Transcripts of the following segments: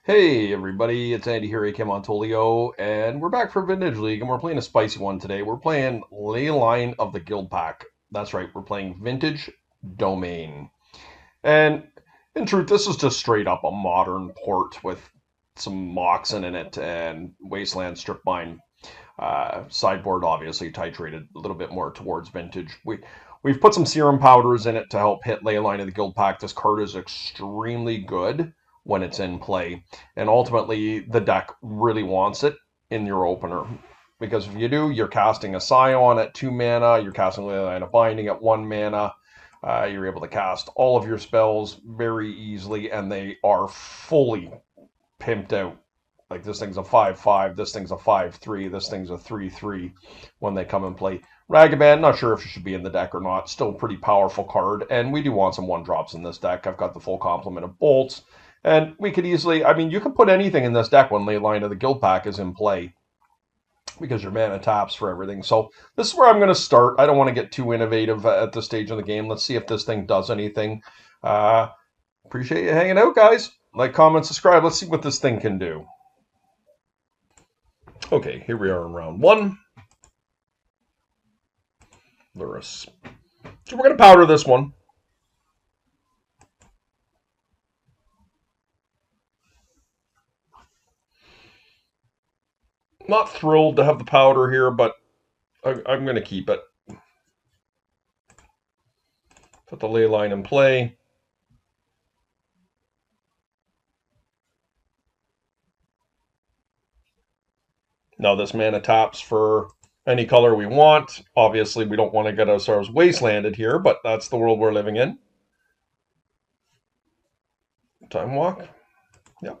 Hey everybody, it's Andy here, aka Montolio, and we're back for Vintage League, and we're playing a spicy one today. We're playing Leyline of the Guildpact. That's right, we're playing Vintage Domain. And in truth, this is just straight up a modern port with some Moxen in it and Wasteland Strip Mine. Sideboard obviously titrated a little bit more towards Vintage. We've put some Serum Powders in it to help hit Leyline of the Guildpact. This card is extremely good when it's in play. And ultimately, the deck really wants it in your opener. Because if you do, you're casting a Scion at 2 mana, you're casting Leyline of Binding at 1 mana, you're able to cast all of your spells very easily, and they are fully pimped out. Like this thing's a 5/5, this thing's a 5/3, this thing's a 3/3 when they come and play. Ragavan, not sure if it should be in the deck or not. Still a pretty powerful card, and we do want some 1-drops in this deck. I've got the full complement of bolts. And we could easily, I mean, you can put anything in this deck when Leyline of the Guildpact is in play because your mana taps for everything. So this is where I'm going to start. I don't want to get too innovative at this stage of the game. Let's see if this thing does anything. Appreciate you hanging out, guys. Like, comment, subscribe. Let's see what this thing can do. Okay, here we are in round 1. Lurrus. So we're going to powder this one. Not thrilled to have the powder here, but I'm going to keep it. Put the ley line in play. Now this mana taps for any color we want. Obviously, we don't want to get ourselves wastelanded here, but that's the world we're living in. Time walk. Yep.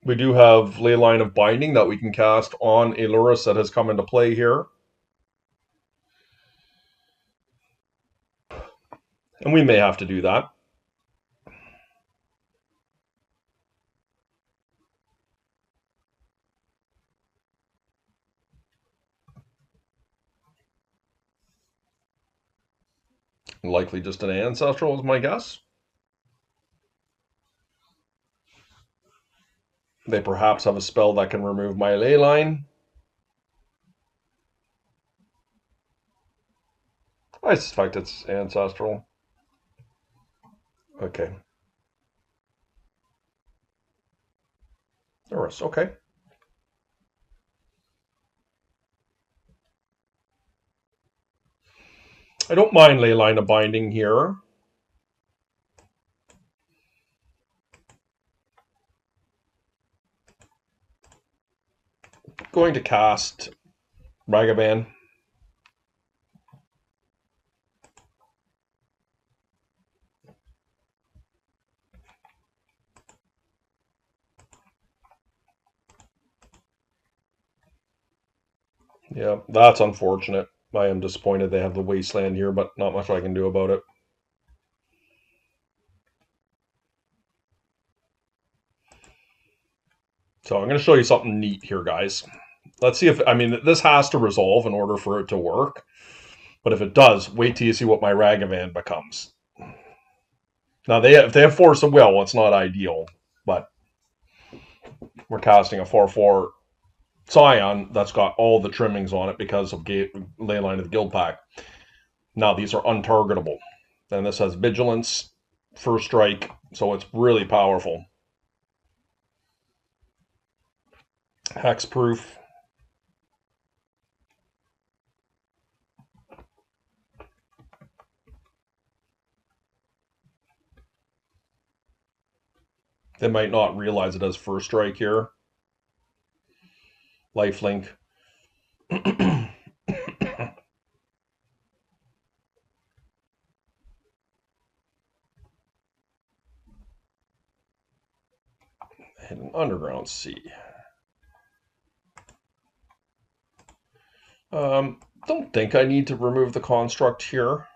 We do have Leyline of Binding that we can cast on a Lurrus that has come into play here. And we may have to do that. Likely just an Ancestral is my guess. They perhaps have a spell that can remove my Leyline. I suspect it's Ancestral. Okay. Lurrus, okay. I don't mind Leyline of Binding here. Going to cast Ragavan. Yeah, that's unfortunate. I am disappointed they have the Wasteland here, but not much I can do about it. So I'm going to show you something neat here, guys. Let's see if, I mean, this has to resolve in order for it to work. But if it does, wait till you see what my Ragavan becomes. Now, if they have Force of Will, it's not ideal. But we're casting a 4/4 Scion that's got all the trimmings on it because of Leyline of the Guildpact. Now, these are untargetable. And this has Vigilance, First Strike, so it's really powerful. Hexproof. They might not realize it has First Strike here. Lifelink. And an Underground Sea. Don't think I need to remove the construct here.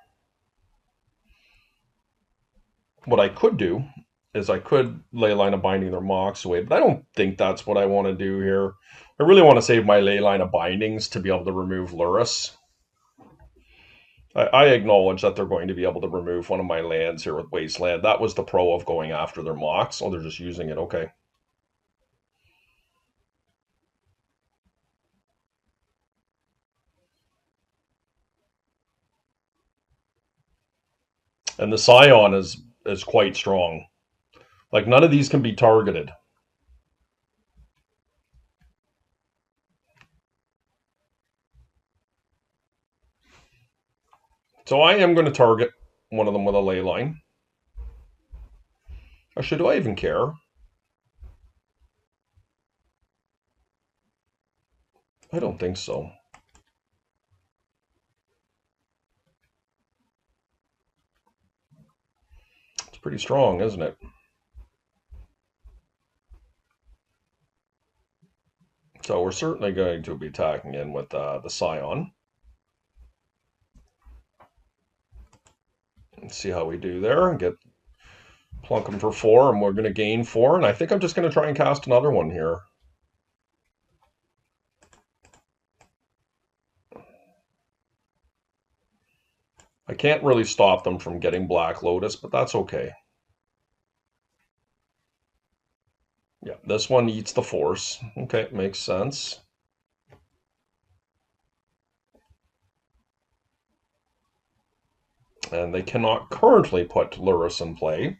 What I could do is I could Leyline of Binding their Mox away, but I don't think that's what I want to do here. I really want to save my Leyline of Bindings to be able to remove Lurrus. I acknowledge that they're going to be able to remove one of my lands here with Wasteland. That was the pro of going after their Mox. Oh, they're just using it. Okay. And the Scion is quite strong. Like, none of these can be targeted. So I am going to target one of them with a Leyline. Actually, do I even care? I don't think so. It's pretty strong, isn't it? So we're certainly going to be attacking in with the Scion. Let's see how we do there. And get plunk them for 4, and we're going to gain 4. And I think I'm just going to try and cast another one here. I can't really stop them from getting Black Lotus, but that's okay. Yeah, this one eats the Force. Okay, makes sense. And they cannot currently put Lurrus in play.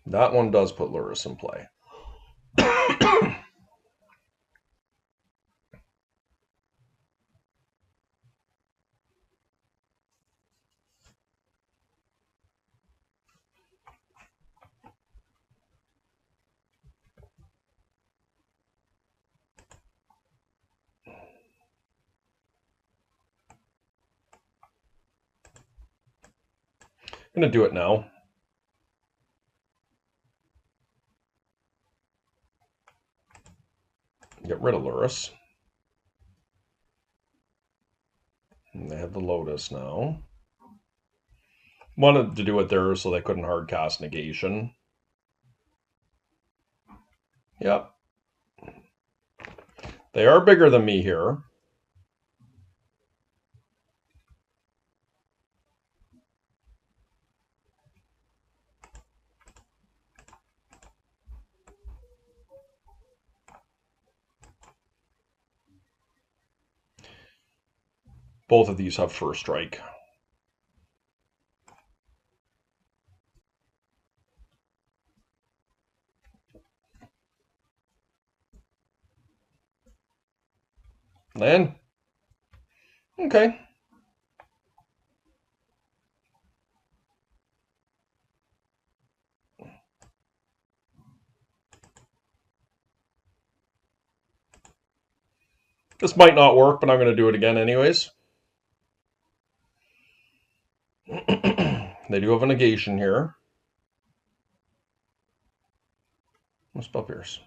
That one does put Lurrus in play. I'm going to do it now. Get rid of Lurrus. And they have the Lotus now. Wanted to do it there so they couldn't hard cast Negation. Yep. They are bigger than me here. Both of these have first strike. Then, okay. This might not work, but I'm going to do it again anyways. They do have a negation here. What's Spell Pierce?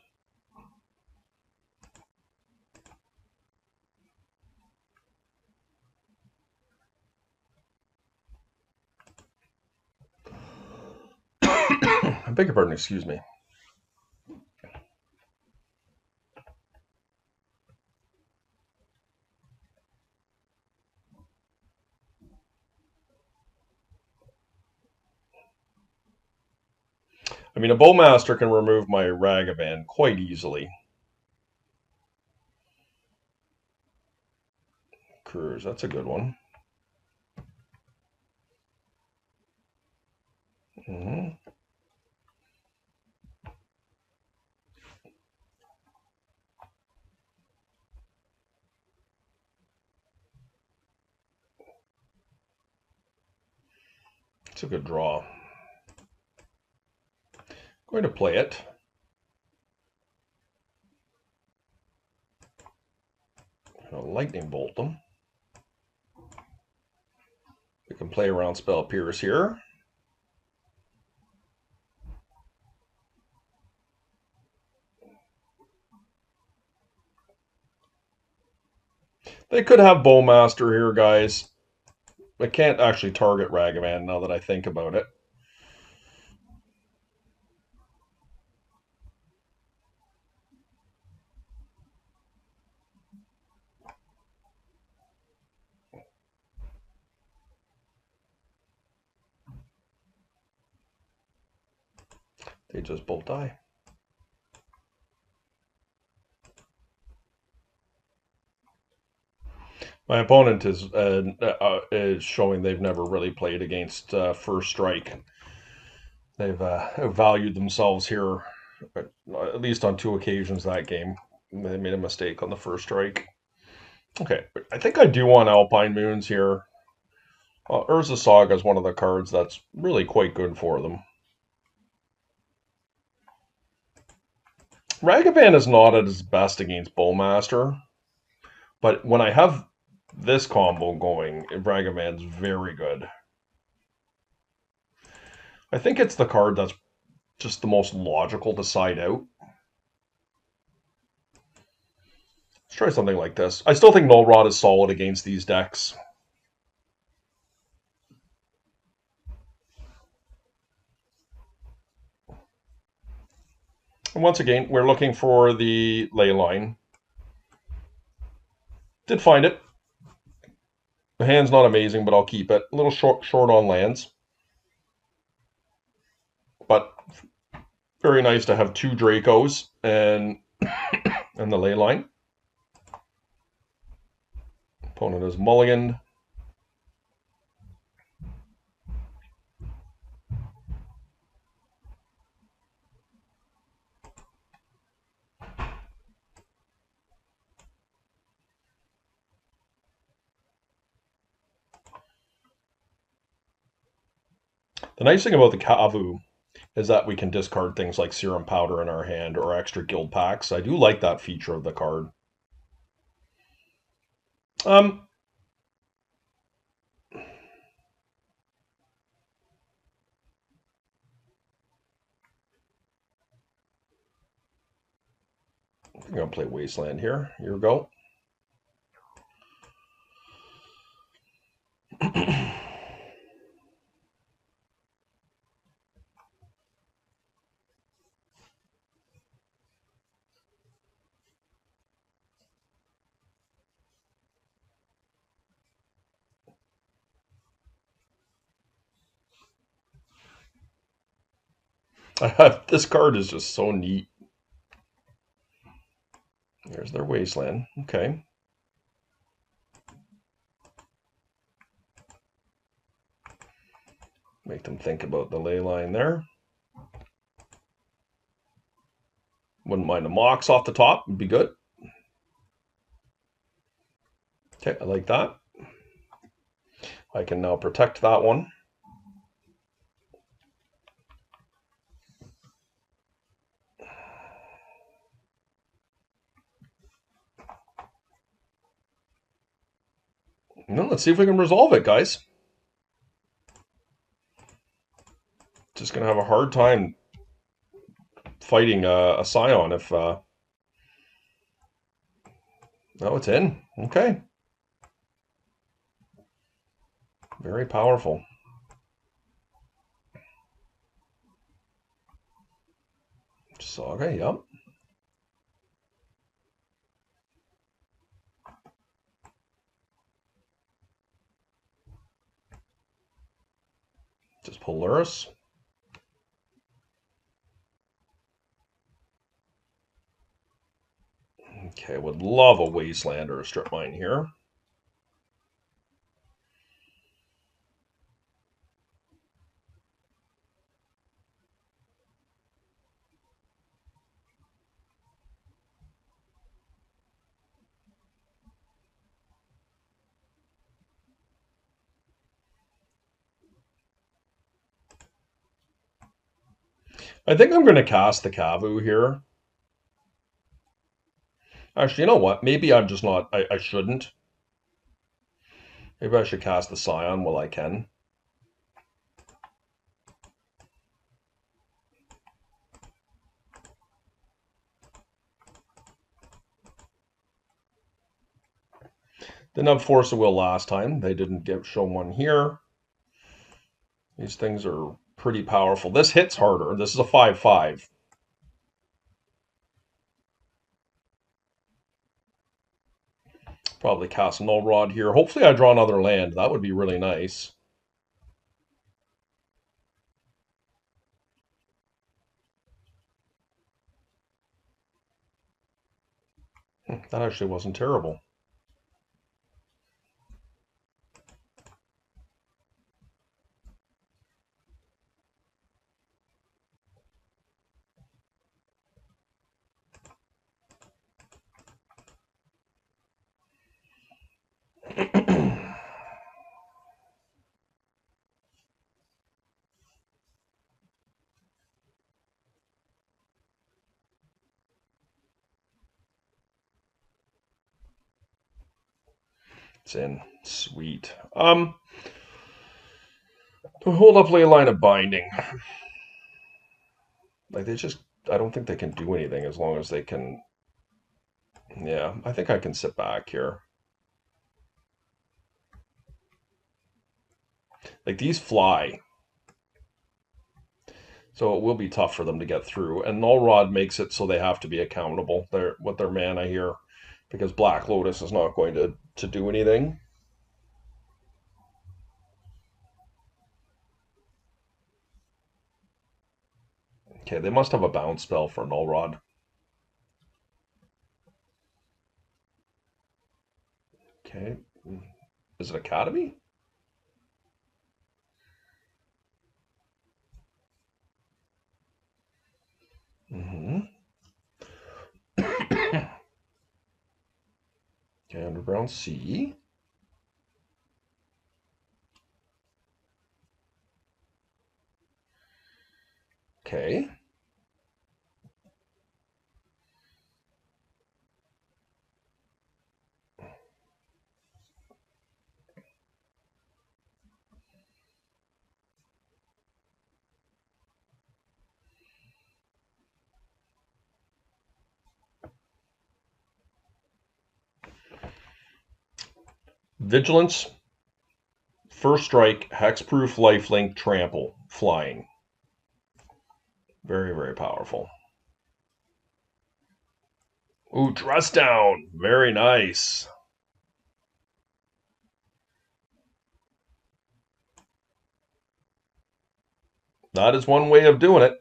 I beg your pardon, excuse me. I mean, a Bowmaster can remove my Ragavan quite easily. Cruise, that's a good one. It's a good draw. Going to play it. I'll lightning bolt them. We can play around Spell Pierce here. They could have Bowmaster here, guys. I can't actually target Ragavan now that I think about it. They just both die. My opponent is showing they've never really played against First Strike. They've valued themselves here, at least on 2 occasions that game. They made a mistake on the First Strike. Okay, I think I do want Alpine Moons here. Urza Saga is one of the cards that's really quite good for them. Ragavan is not at its best against Bowmaster, but when I have this combo going, Ragavan's very good. I think it's the card that's just the most logical to side out. Let's try something like this. I still think Null Rod is solid against these decks. And once again, we're looking for the Leyline. Did find it. The hand's not amazing, but I'll keep it. A little short on lands. But very nice to have 2 Dracos and the Leyline. Opponent is mulliganed. The nice thing about the Kavu is that we can discard things like Serum Powder in our hand or extra guild packs. I do like that feature of the card. I think I'm going to play Wasteland here. Here we go. This card is just so neat. There's their Wasteland. Okay. Make them think about the ley line there. Wouldn't mind a Mox off the top. Would be good. Okay, I like that. I can now protect that one. Well, let's see if we can resolve it, guys. Just going to have a hard time fighting a Scion if... No, it's in. Okay. Very powerful. Saga, yep. Just pull Lurrus. Okay, would love a Wasteland or a Strip Mine here. I think I'm going to cast the Kavu here. Actually, you know what? Maybe I'm just not... I shouldn't. Maybe I should cast the Scion while I can. Didn't have Force of Will last time. They didn't show one here. These things are pretty powerful. This hits harder. This is a 5/5. Probably cast Null Rod here. Hopefully I draw another land. That would be really nice. That actually wasn't terrible. It's in. Sweet. To hold up Leyline of Binding. Like I don't think they can do anything as long as they can. Yeah, I think I can sit back here. Like these fly. So it will be tough for them to get through. And Null Rod makes it so they have to be accountable with their mana here. Because Black Lotus is not going to do anything. Okay, they must have a bounce spell for Null Rod. Okay. Is it Academy? Mm-hmm. Okay, Underground Sea. Okay. Vigilance, First Strike, Hexproof, Lifelink, Trample, Flying. Very, very powerful. Ooh, Dress Down. Very nice. That is one way of doing it.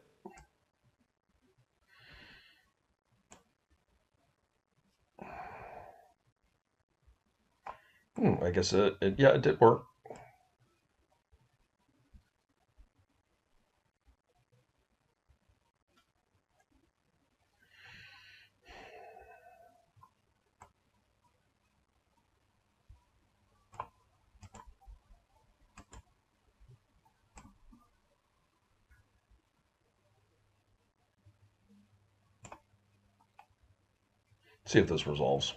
I guess it did work. See if this resolves.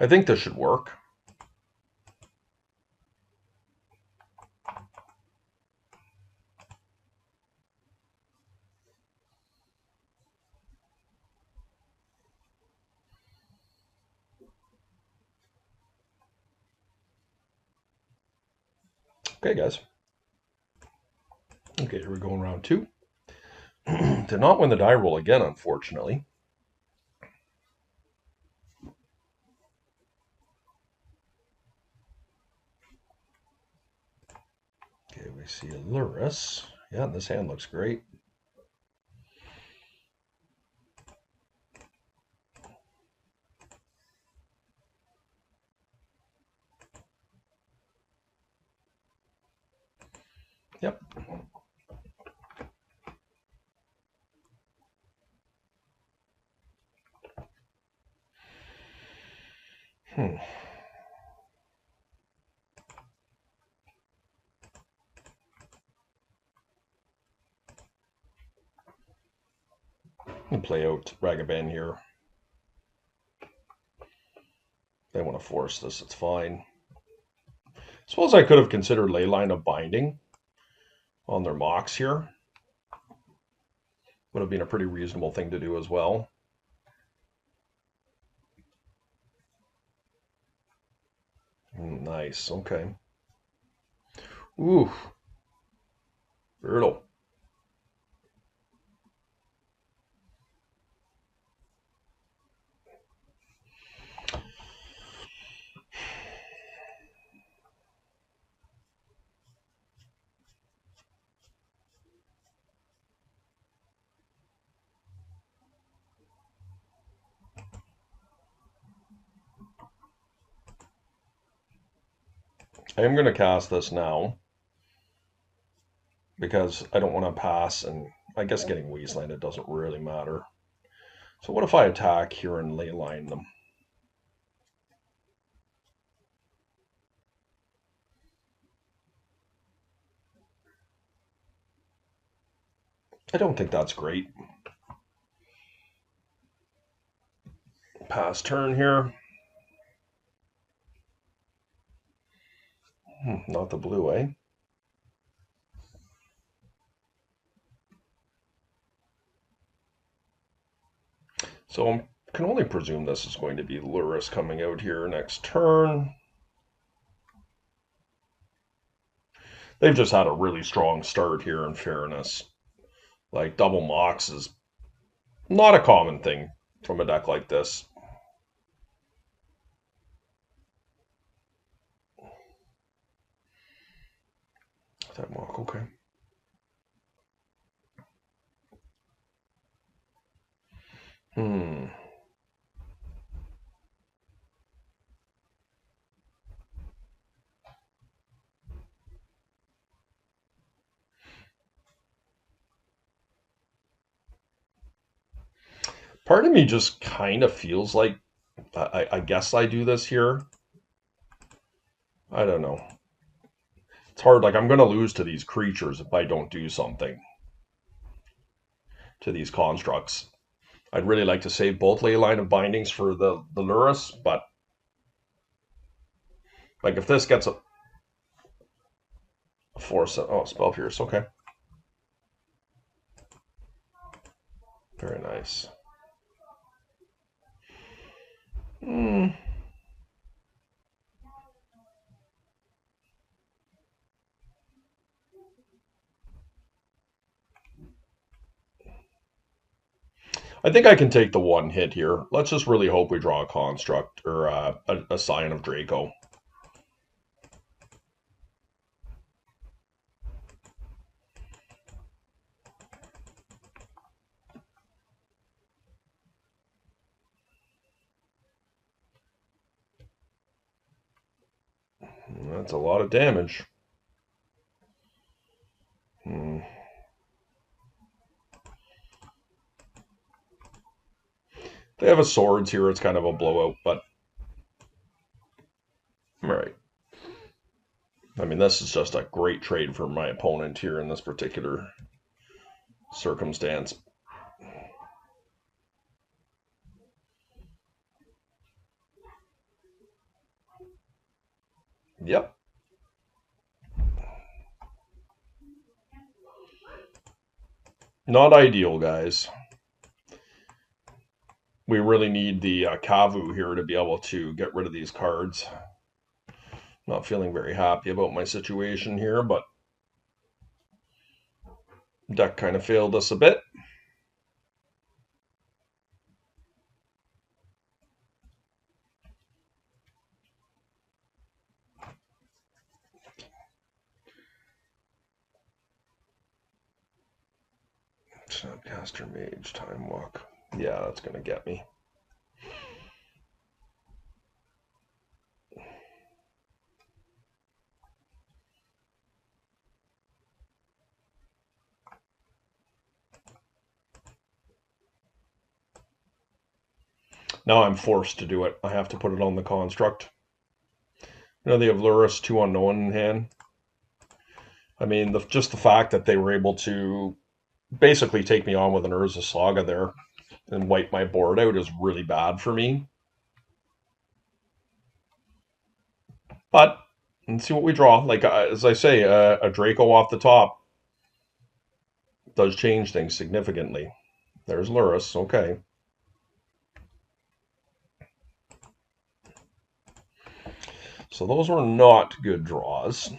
I think this should work. Okay, guys. Okay, here we go in round 2. Did not win the die roll again, unfortunately. Okay, we see a Lurrus. Yeah, this hand looks great. Yep. And play out Ragavan here. They want to force this, it's fine. Suppose I could have considered Leyline of Binding on their mocks here. Would have been a pretty reasonable thing to do as well. Nice. Okay. Ooh. Brutal. I am going to cast this now because I don't want to pass, and I guess getting Wasteland, it doesn't really matter. So what if I attack here and Leyline them? I don't think that's great. Pass turn here. Not the blue, eh? So I can only presume this is going to be Lurrus coming out here next turn. They've just had a really strong start here, in fairness. Like, double Mox is not a common thing from a deck like this. That Mock, okay. Part of me just kind of feels like I guess I do this here. I don't know. It's hard. Like, I'm going to lose to these creatures if I don't do something to these constructs. I'd really like to save both Leyline of Bindings for the Lurrus, but like if this gets a force, oh, Spell Pierce, okay. Very nice. I think I can take the one hit here. Let's just really hope we draw a construct or a Scion of Draco. That's a lot of damage. They have a swords here. It's kind of a blowout, but all right. I mean, this is just a great trade for my opponent here in this particular circumstance. Yep. Not ideal, guys. We really need the Kavu here to be able to get rid of these cards. Not feeling very happy about my situation here, but deck kind of failed us a bit. Snapcaster Mage, Time Walk. Yeah, that's going to get me. Now I'm forced to do it. I have to put it on the construct. You know, they have Lurrus 2 Unknown in hand. I mean, just the fact that they were able to basically take me on with an Urza Saga there and wipe my board out is really bad for me. But let's see what we draw. Like, as I say, a Draco off the top does change things significantly. There's Lurrus, okay. So those were not good draws.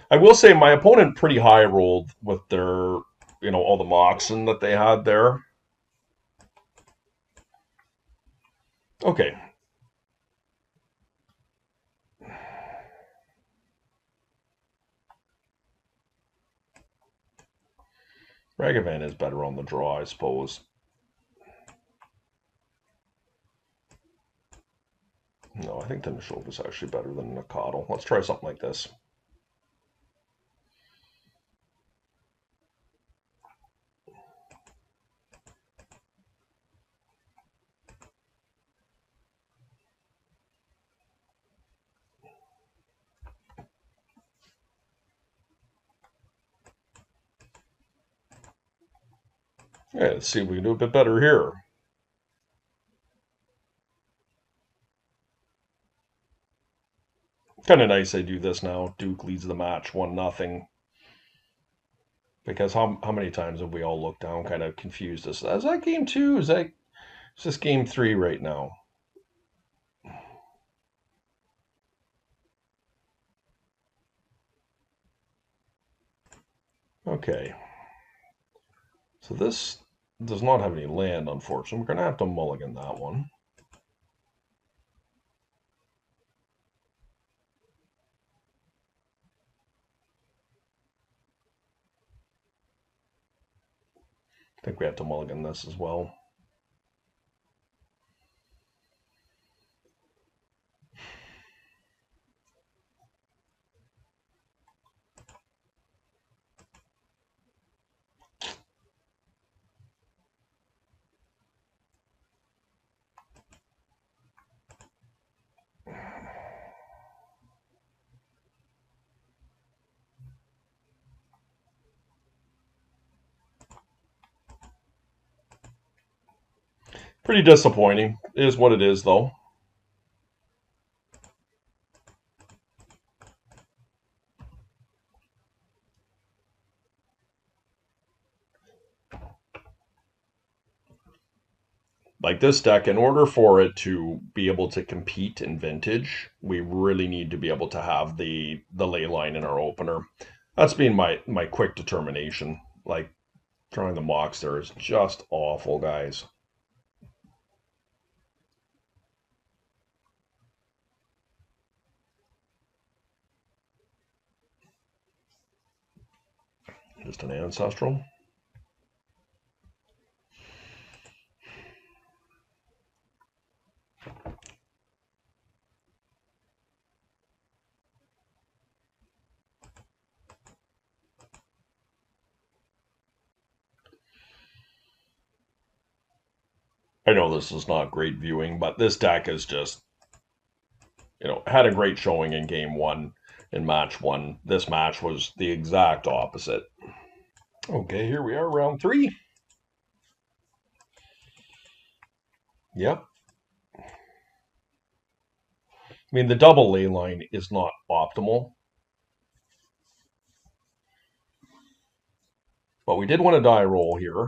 I will say my opponent pretty high rolled with their, all the Moxen that they had there. Okay. Ragavan is better on the draw, I suppose. No, I think the Nishok is actually better than Nakatl. Let's try something like this. Yeah, let's see if we can do a bit better here. Kind of nice I do this now. Duke leads the match 1-0. Because how many times have we all looked down, kind of confused us? Is that game 2? Is this game 3 right now? Okay. So this does not have any land, unfortunately. We're going to have to mulligan that one. I think we have to mulligan this as well. Pretty disappointing. It is what it is, though. Like this deck, in order for it to be able to compete in Vintage, we really need to be able to have the Leyline in our opener. That's been my quick determination. Like, drawing the Mox there is just awful, guys. Just an Ancestral. I know this is not great viewing, but this deck is just, had a great showing in game 1, in match 1. This match was the exact opposite. Okay, here we are, round 3. Yep. I mean, the double ley line is not optimal. But we did want a die roll here.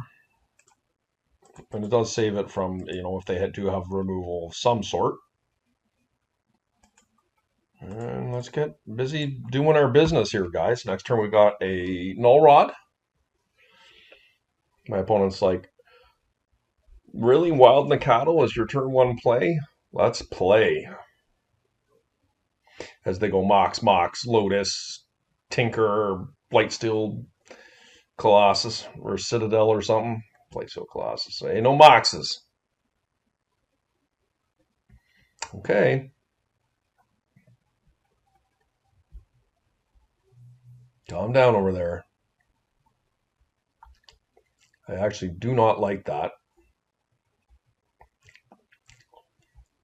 And it does save it from, if they do have removal of some sort. And let's get busy doing our business here, guys. Next turn we got a Null Rod. My opponent's like, really? Wild Nakatl is your turn 1 play? Let's play. As they go Mox, Lotus, Tinker, Blightsteel, Colossus, or Citadel or something. Blightsteel, Colossus. Hey, no Moxes. Okay. Calm down over there. I actually do not like that.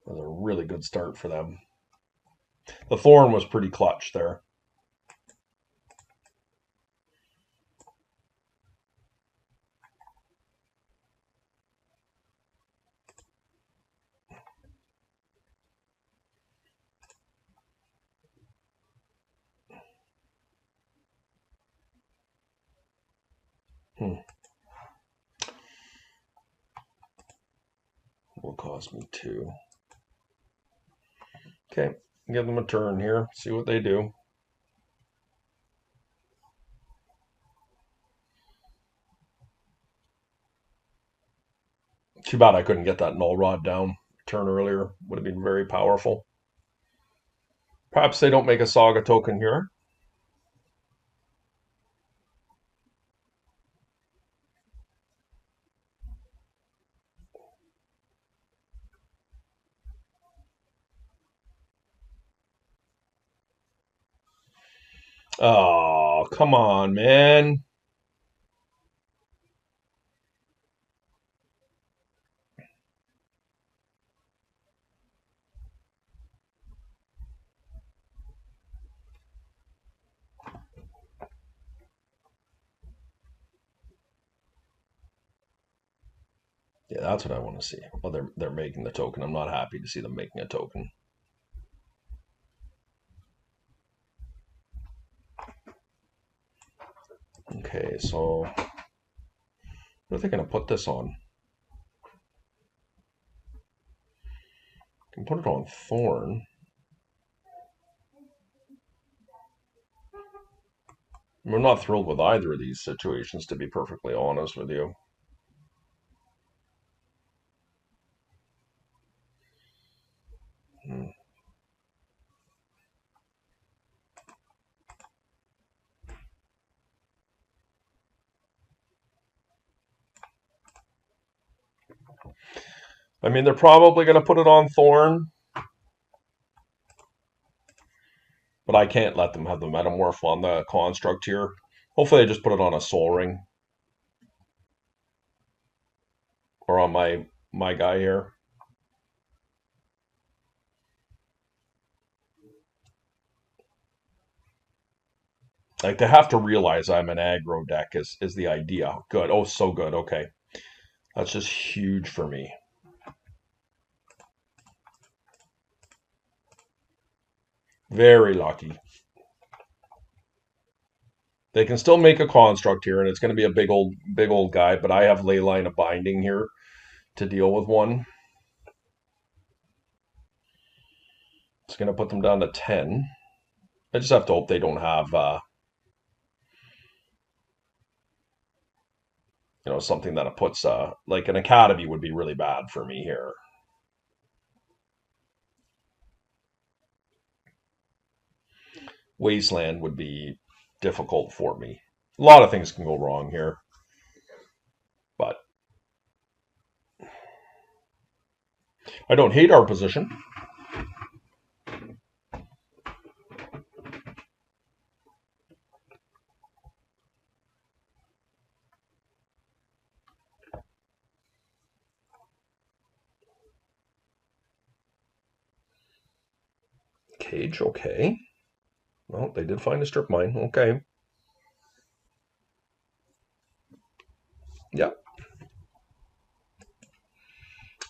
That was a really good start for them. The Thorn was pretty clutch there. Will cost me 2. Okay, Give them a turn here. See what they do. Too bad I couldn't get that null rod down turn earlier. Would have been very powerful. Perhaps they don't make a Saga token here. Oh, come on, man. Yeah, that's what I want to see. Well, they're making the token. I'm not happy to see them making a token. Okay, so what are they going to put this on? Can put it on Thorn. I'm not thrilled with either of these situations, to be perfectly honest with you. I mean, they're probably going to put it on Thorn, but I can't let them have the Metamorph on the Construct here. Hopefully, they just put it on a Soul Ring or on my guy here. Like, they have to realize I'm an aggro deck is the idea. Good. Oh, so good. Okay. That's just huge for me. Very lucky. They can still make a Construct here, and it's going to be a big old guy, but I have Leyline of Binding here to deal with one. It's going to put them down to 10. I just have to hope they don't have, something that it puts, like an Academy would be really bad for me here. Wasteland would be difficult for me. A lot of things can go wrong here, but I don't hate our position. Cage, okay. Well, they did find a strip mine. Okay. Yep.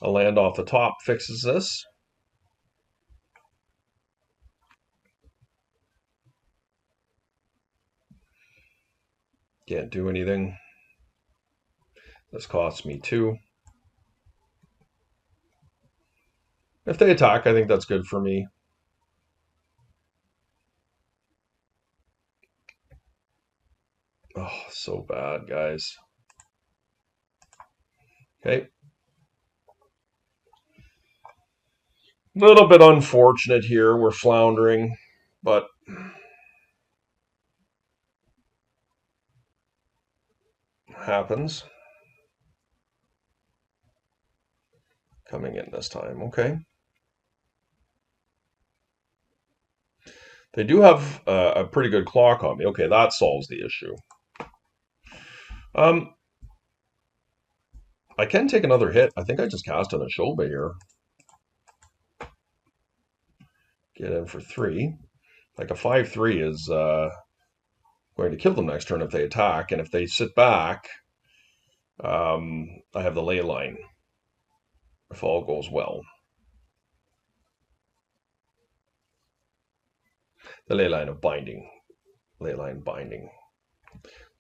A land off the top fixes this. Can't do anything. This costs me 2. If they attack, I think that's good for me. Oh, so bad, guys. Okay. A little bit unfortunate here. We're floundering, but happens. Coming in this time. Okay. They do have a pretty good clock on me. Okay, that solves the issue. I can take another hit. I think I just cast an Ashoba here. Get in for 3. Like a 5/3 is going to kill them next turn if they attack. And if they sit back, I have the ley line. If all goes well. The Leyline of Binding. Leyline Binding.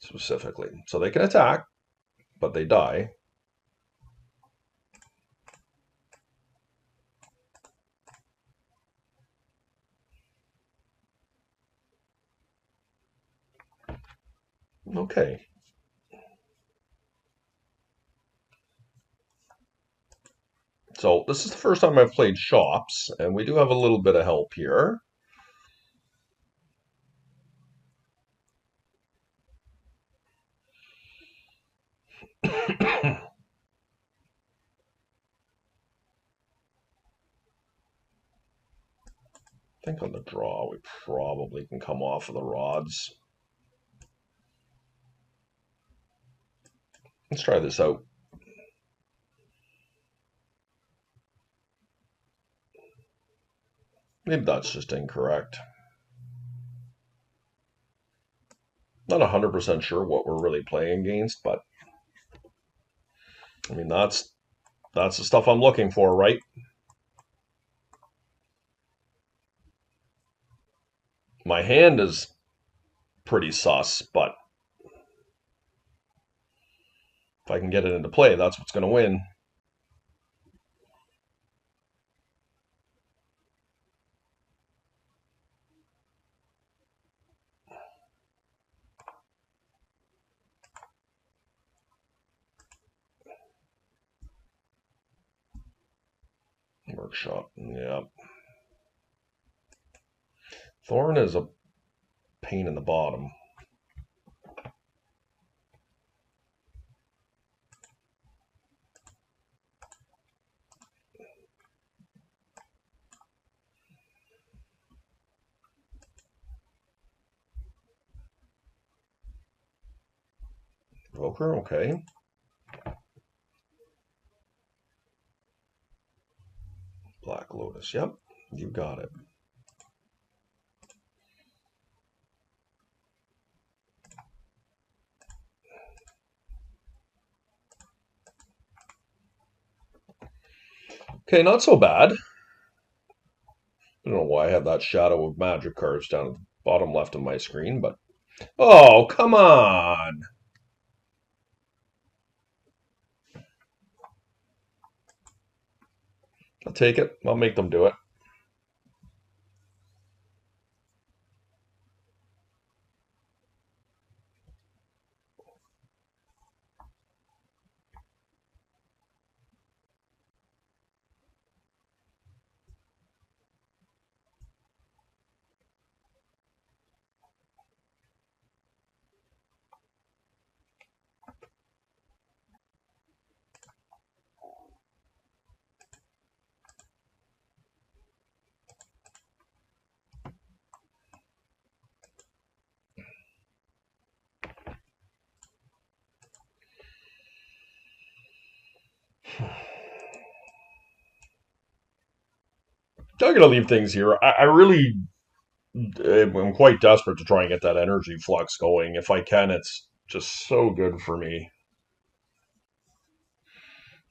Specifically. So they can attack, but they die. Okay. So this is the first time I've played shops, and we do have a little bit of help here. I think on the draw we probably can come off of the rods. Let's try this out. Maybe that's just incorrect. Not 100% sure what we're really playing against, but I mean that's the stuff I'm looking for, right? My hand is pretty sus, but if I can get it into play, that's what's going to win. Workshop, yeah. Thorn is a pain in the bottom. Poker, okay. Black Lotus, yep, you got it. Okay, not so bad. I don't know why I have that shadow of magic cards down at the bottom left of my screen, but... Oh, come on! I'll take it. I'll make them do it. I'm going to leave things here. I really am quite desperate to try and get that energy flux going. If I can, it's just so good for me.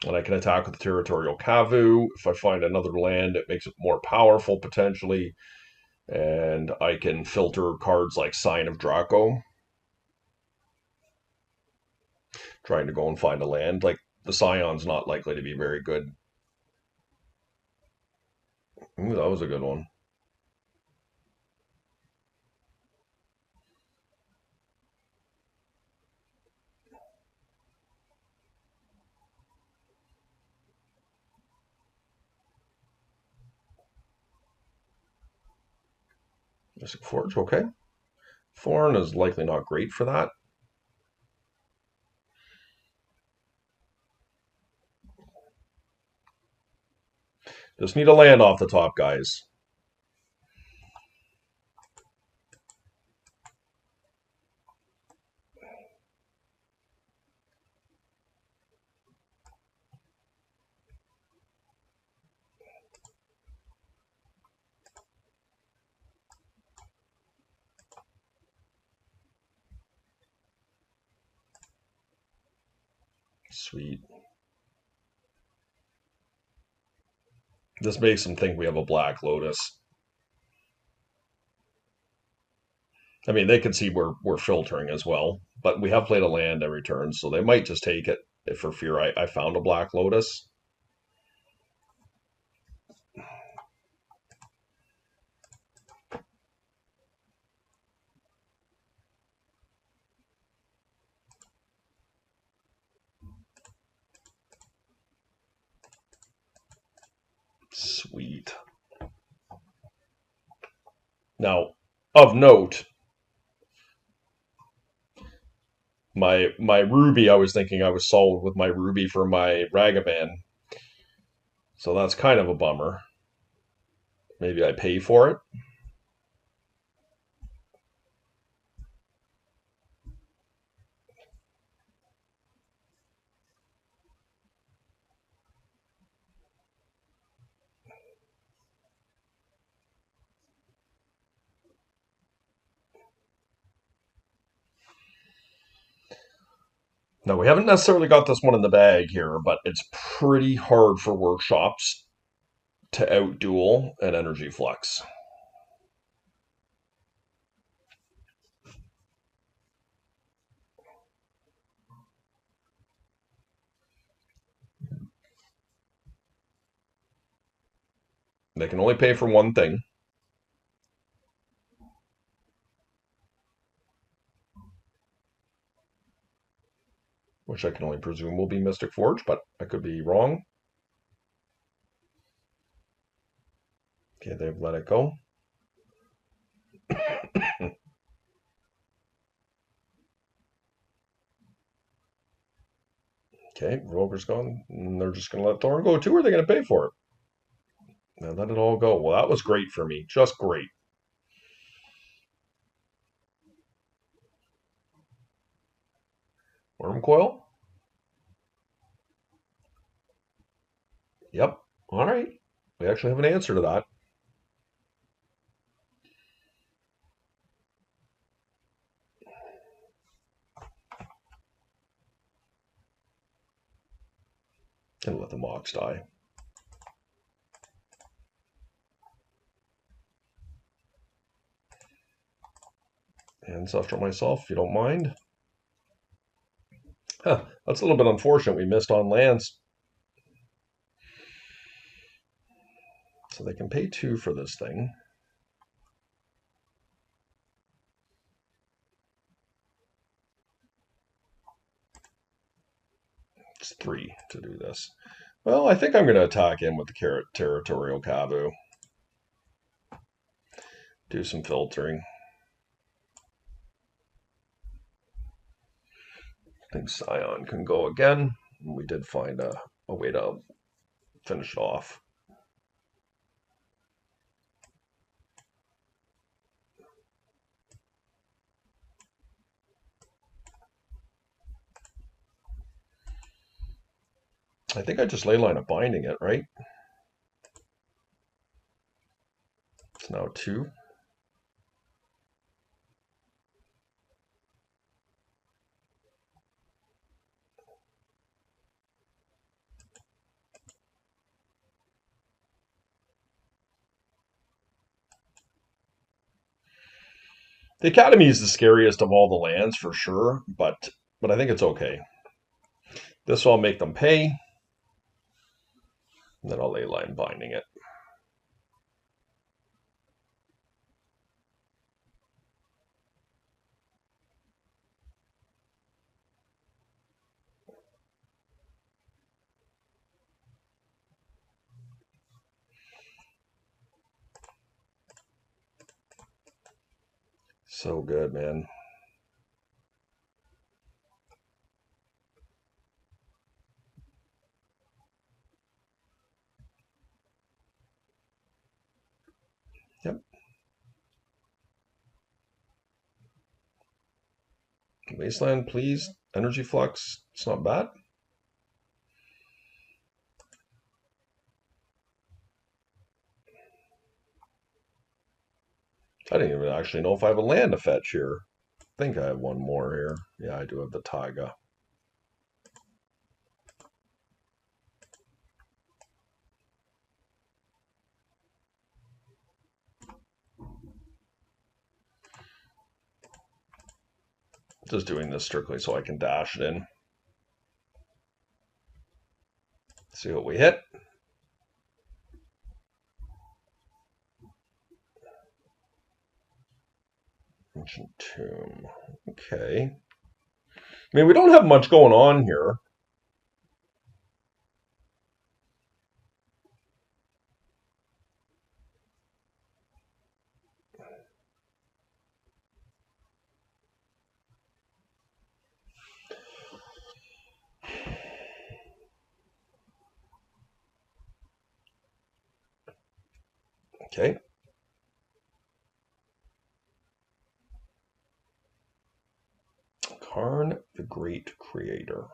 And I can attack with the Territorial Kavu. If I find another land, it makes it more powerful potentially. And I can filter cards like Sign of Draco. Trying to go and find a land. Like, the Scion's not likely to be very good. Ooh, that was a good one. Mystic Forge, okay. Thorn is likely not great for that. Just need a land off the top, guys. Sweet. This makes them think we have a Black Lotus. I mean, they can see we're filtering as well, but we have played a land every turn, so they might just take it for fear I found a Black Lotus. Sweet. Now, of note, my ruby, I was thinking I was sold with my ruby for my Ragavan. So that's kind of a bummer. Maybe I pay for it. Now, we haven't necessarily got this one in the bag here, but it's pretty hard for workshops to outduel an energy flux. They can only pay for one thing, which I can only presume will be Mystic Forge, but I could be wrong. Okay, they've let it go. Okay, Roger's gone. And they're just going to let Thorn go too, or are they going to pay for it? Now let it all go. Well, that was great for me. Just great. Worm Coil? Yep. All right. We actually have an answer to that. And let the Mox die. Ancestral myself, if you don't mind. Huh, that's a little bit unfortunate. We missed on lands. So they can pay 2 for this thing. It's 3 to do this. Well, I think I'm going to attack in with the Territorial Kavu. Do some filtering. I think Scion can go again. We did find a way to finish it off. I think I just Leyline of Binding it, right? It's now 2. The Academy is the scariest of all the lands for sure, but I think it's okay. This will make them pay. And then I'll Leyline Binding it. So good, man. Yep. Wasteland, please. Energy Flux. It's not bad. I didn't even actually know if I have a land to fetch here. I think I have one more here. Yeah, I do have the Taiga. Just doing this strictly so I can dash it in. See what we hit. Ancient Tomb. Okay. I mean, we don't have much going on here. Okay. Karn the Great Creator.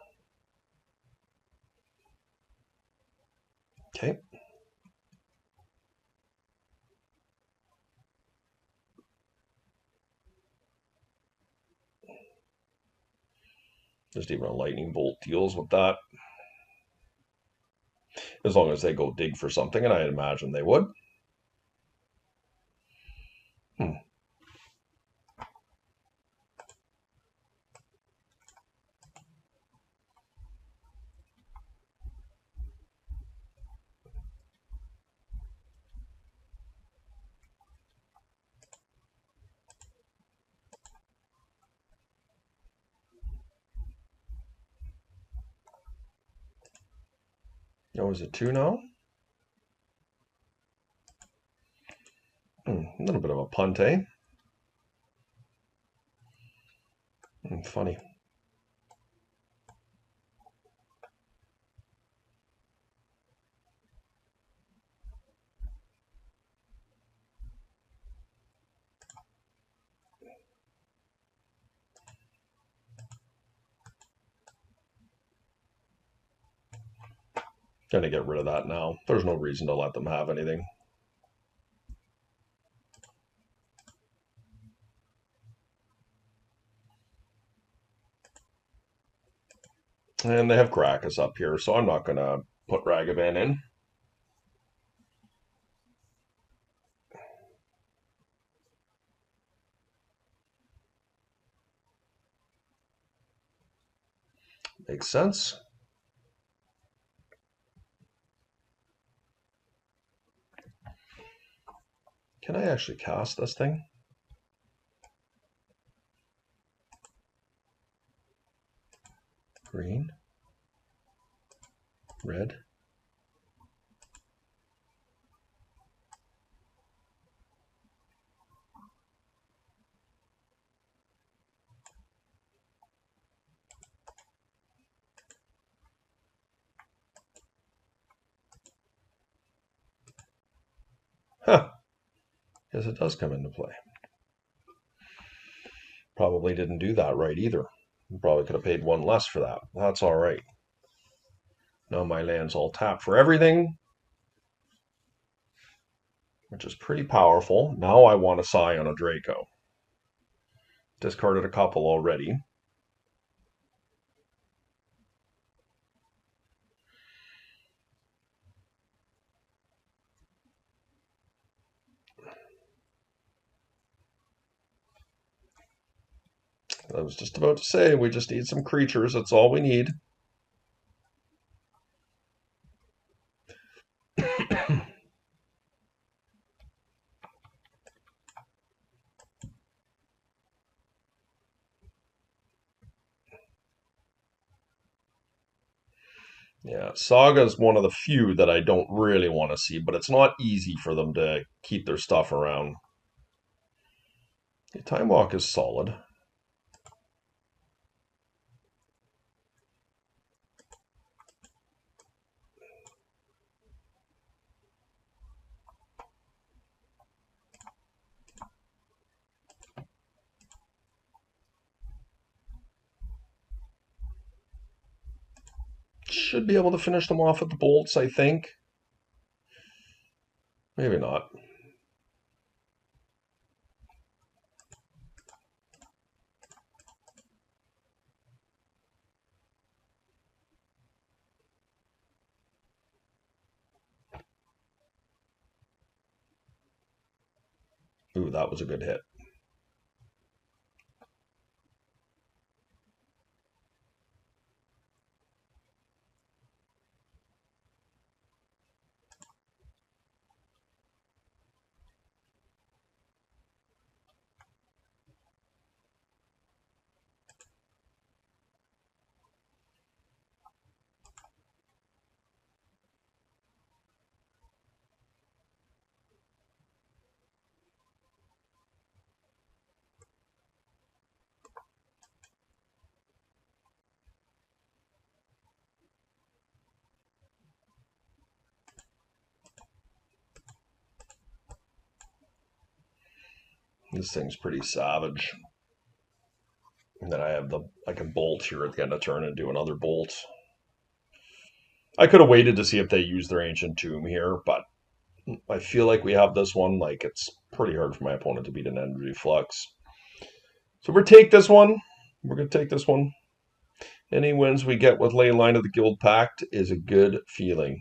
Okay. Just even a lightning bolt deals with that. As long as they go dig for something, and I imagine they would. Oh, is it 2 now? A little bit of a punt, eh? Funny. Gonna get rid of that now. There's no reason to let them have anything. And they have Caracas up here, so I'm not gonna put Ragavan in. Makes sense. Can I actually cast this thing? Green. Red. Huh. Yes, it does come into play. Probably didn't do that right either. Probably could have paid 1 less for that. That's all right. Now my land's all tapped for everything, which is pretty powerful. Now I want to Scion a Draco. Discarded a couple already. I was just about to say, we just need some creatures. That's all we need. Yeah, Saga is one of the few that I don't really want to see, but it's not easy for them to keep their stuff around. The Time Walk is solid. Should be able to finish them off with the bolts, I think. Maybe not. Ooh, that was a good hit. This thing's pretty savage. And then I can bolt here at the end of turn and do another bolt. I could have waited to see if they use their Ancient Tomb here, but I feel like we have this one. Like, it's pretty hard for my opponent to beat an Energy Flux. So we're take this one. We're going to take this one. Any wins we get with Leyline of the Guildpact is a good feeling.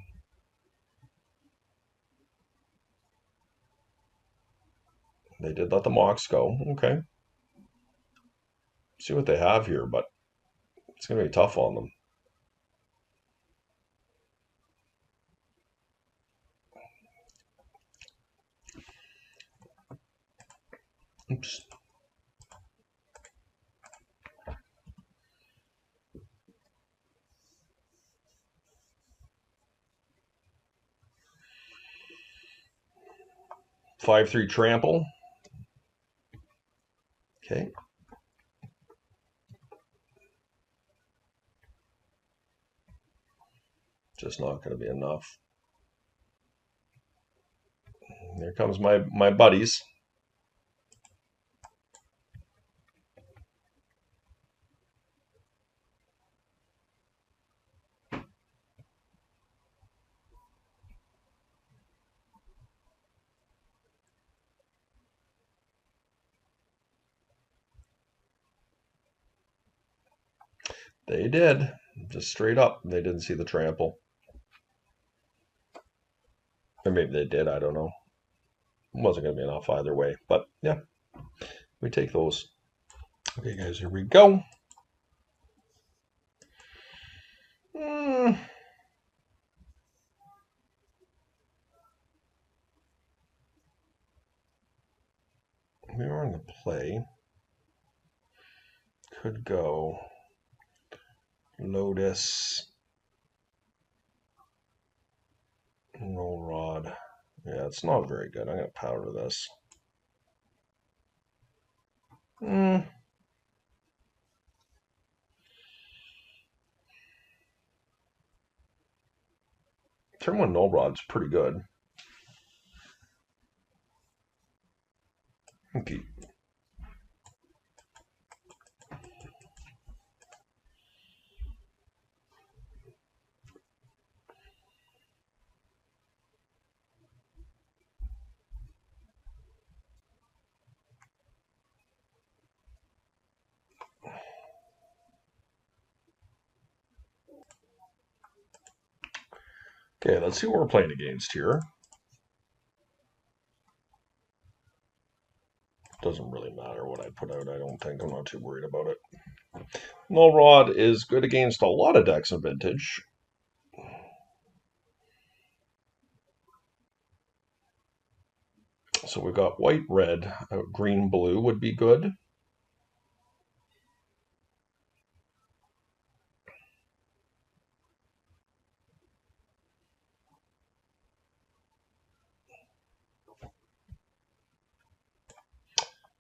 They did let the Mox go. Okay. See what they have here, but it's going to be tough on them. Oops. Five, 3 trample. Okay. Just not going to be enough. Here comes my buddies. They did. Just straight up. They didn't see the trample. Or maybe they did. I don't know. It wasn't going to be enough either way. But yeah, we take those. Okay, guys, here we go. We are in the play. Could go Lotus, Roll Rod. Yeah, it's not very good. I'm going to powder this. Turn 1 Null Rod's pretty good. Okay. Okay, let's see what we're playing against here. Doesn't really matter what I put out, I don't think. I'm not too worried about it. Null Rod is good against a lot of decks in Vintage. So we've got white, red, green, blue would be good.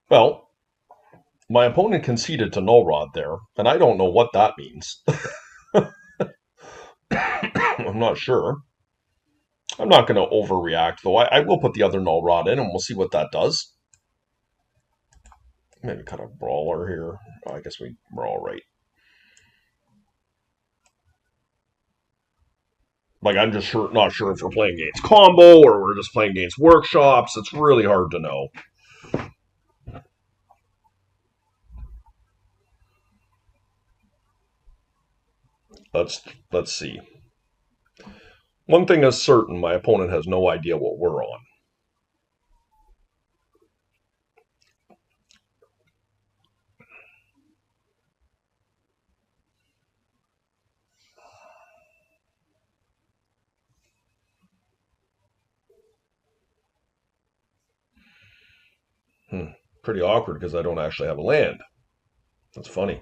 Well, my opponent conceded to Null Rod there, and I don't know what that means. I'm not sure. I'm not going to overreact, though. I will put the other Null Rod in, and we'll see what that does. Maybe cut a Brawler here. Oh, I guess we're all right. Like, I'm just not sure if we're playing against Combo or we're just playing against Workshops. It's really hard to know. Let's see. One thing is certain, my opponent has no idea what we're on. Pretty awkward because I don't actually have a land. That's funny.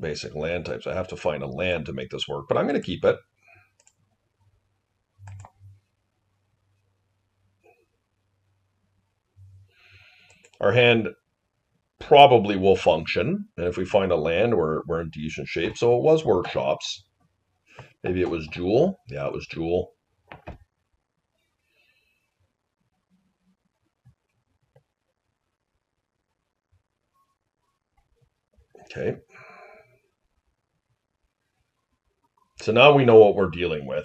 Basic land types. I have to find a land to make this work, but I'm going to keep it. Our hand probably will function, and if we find a land, we're in decent shape. So it was Workshops. Maybe it was Jwuel. Yeah, it was Jwuel. Okay. So now we know what we're dealing with.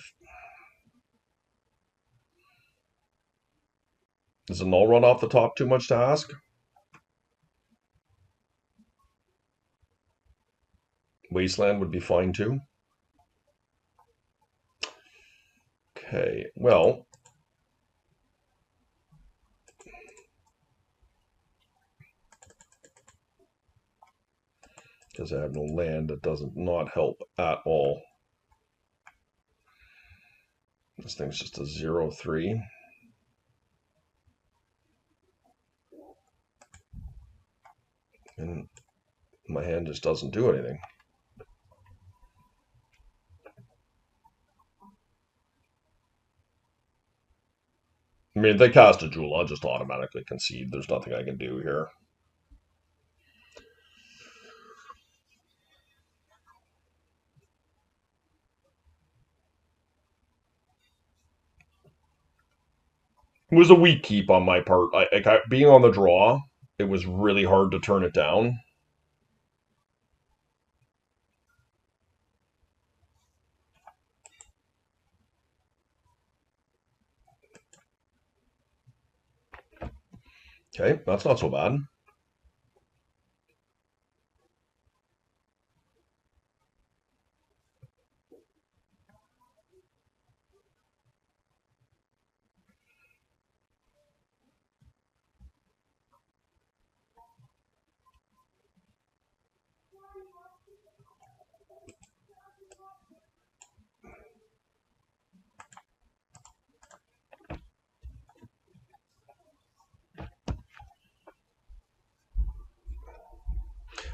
Is a null run off the top too much to ask? Wasteland would be fine too. Okay, well. Because I have no land, that doesn't not help at all. This thing's just a 0/3. And my hand just doesn't do anything. I mean, if they cast a Jwuel, I'll just automatically concede. There's nothing I can do here. It was a weak keep on my part. Being on the draw, it was really hard to turn it down. Okay, that's not so bad.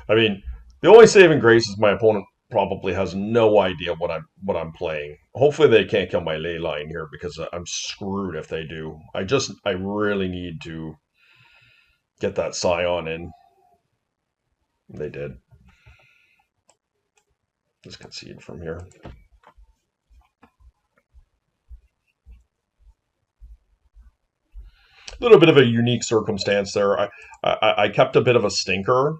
I mean, the only saving grace is my opponent probably has no idea what I'm playing. Hopefully they can't kill my Leyline here because I'm screwed if they do. I really need to get that Scion in. They did. Just concede from here. A little bit of a unique circumstance there. I kept a bit of a stinker.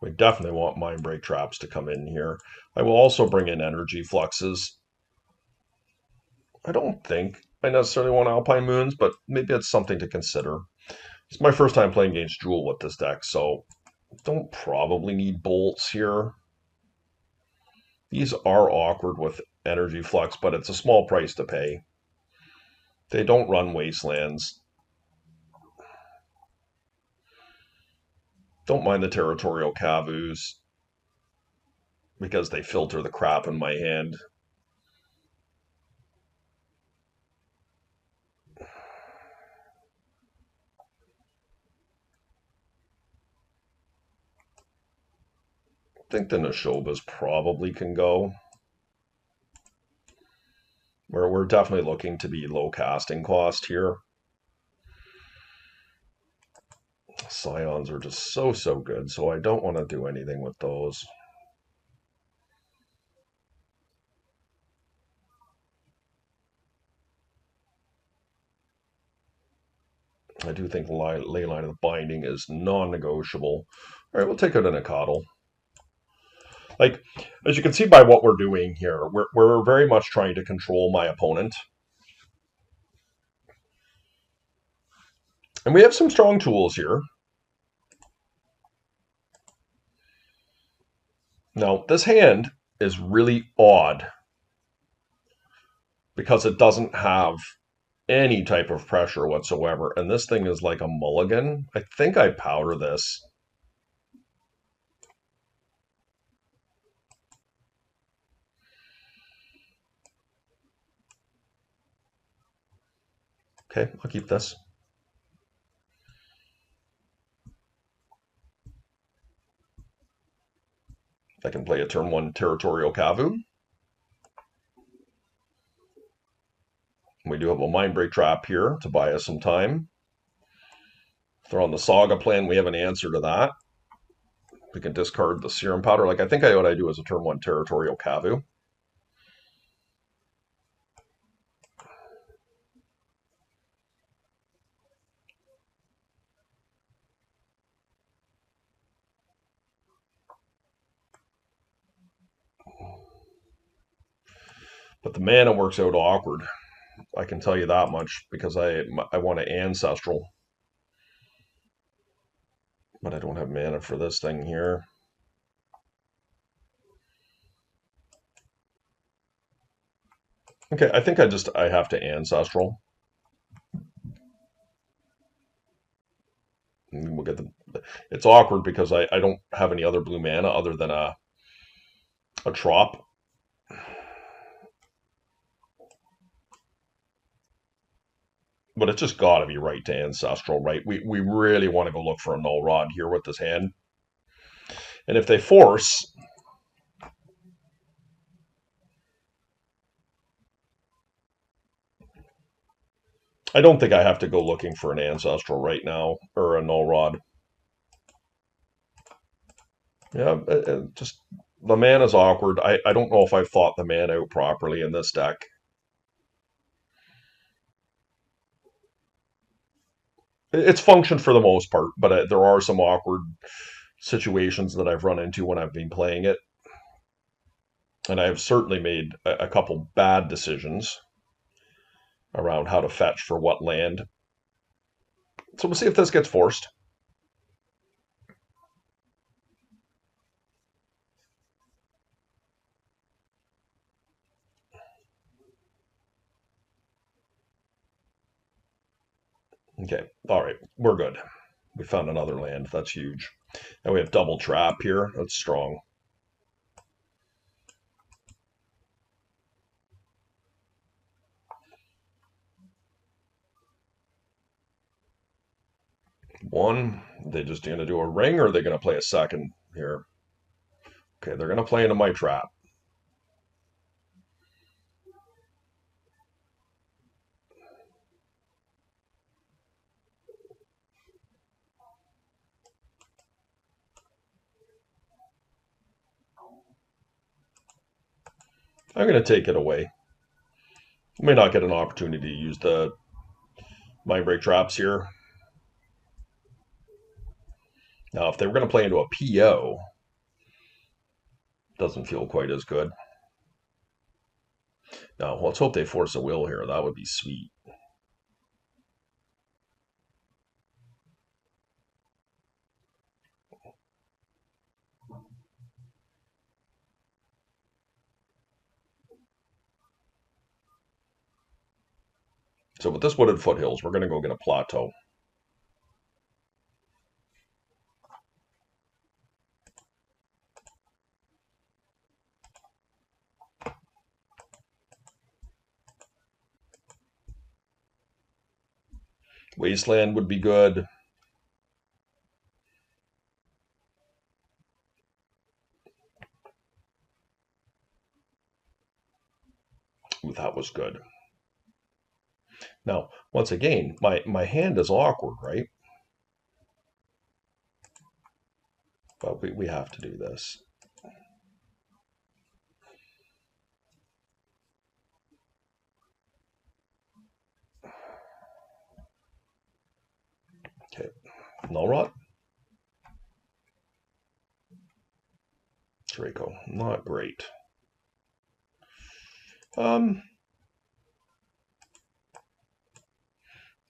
We definitely want mind break traps to come in here. I will also bring in energy fluxes. I don't think I necessarily want Alpine Moons, but maybe it's something to consider. It's my first time playing against Jwuel with this deck, so don't probably need bolts here. These are awkward with energy flux, but it's a small price to pay. They don't run wastelands. Don't mind the territorial Kavus because they filter the crap in my hand. I think the Nashobas probably can go. We're definitely looking to be low casting cost here. Scions are just so good, so I don't want to do anything with those. I do think Leyline of the Binding is non-negotiable. All right, we'll take out an Acatl. Like, as you can see by what we're doing here, we're very much trying to control my opponent. And we have some strong tools here. Now, this hand is really odd because it doesn't have any type of pressure whatsoever. And this thing is like a mulligan. I think I powder this. Okay, I'll keep this. I can play a turn 1 territorial Kavu. We do have a mind break trap here to buy us some time. Throw on the Saga plan. We have an answer to that. We can discard the Serum Powder. Like, I think what I do is a turn 1 territorial Kavu. But the mana works out awkward. I can tell you that much because I want an Ancestral. But I don't have mana for this thing here. Okay, I think I have to Ancestral. And we'll get it's awkward because I don't have any other blue mana other than a Trop. But it's just got to be right to Ancestral, right? We really want to go look for a Null Rod here with this hand. And if they force, I don't think I have to go looking for an Ancestral right now, or a Null Rod. Yeah, just the mana's awkward. I don't know if I've thought the mana out properly in this deck. It's functioned for the most part, but there are some awkward situations that I've run into when I've been playing it. And I have certainly made a couple bad decisions around how to fetch for what land. So we'll see if this gets forced. Okay, all right, we're good. We found another land. That's huge. And we have double trap here. That's strong. One, they just going to do a ring, or are they going to play a second here? Okay, they're going to play into my trap. I'm going to take it away. I may not get an opportunity to use the Mindbreak traps here. Now, if they were going to play into a PO, doesn't feel quite as good. Now, let's hope they force a will here. That would be sweet. So with this Wooded Foothills, we're going to go get a Plateau. Wasteland would be good. Ooh, that was good. Now, once again, my hand is awkward, right? But we have to do this. Okay, Null Rod. Draco, not great.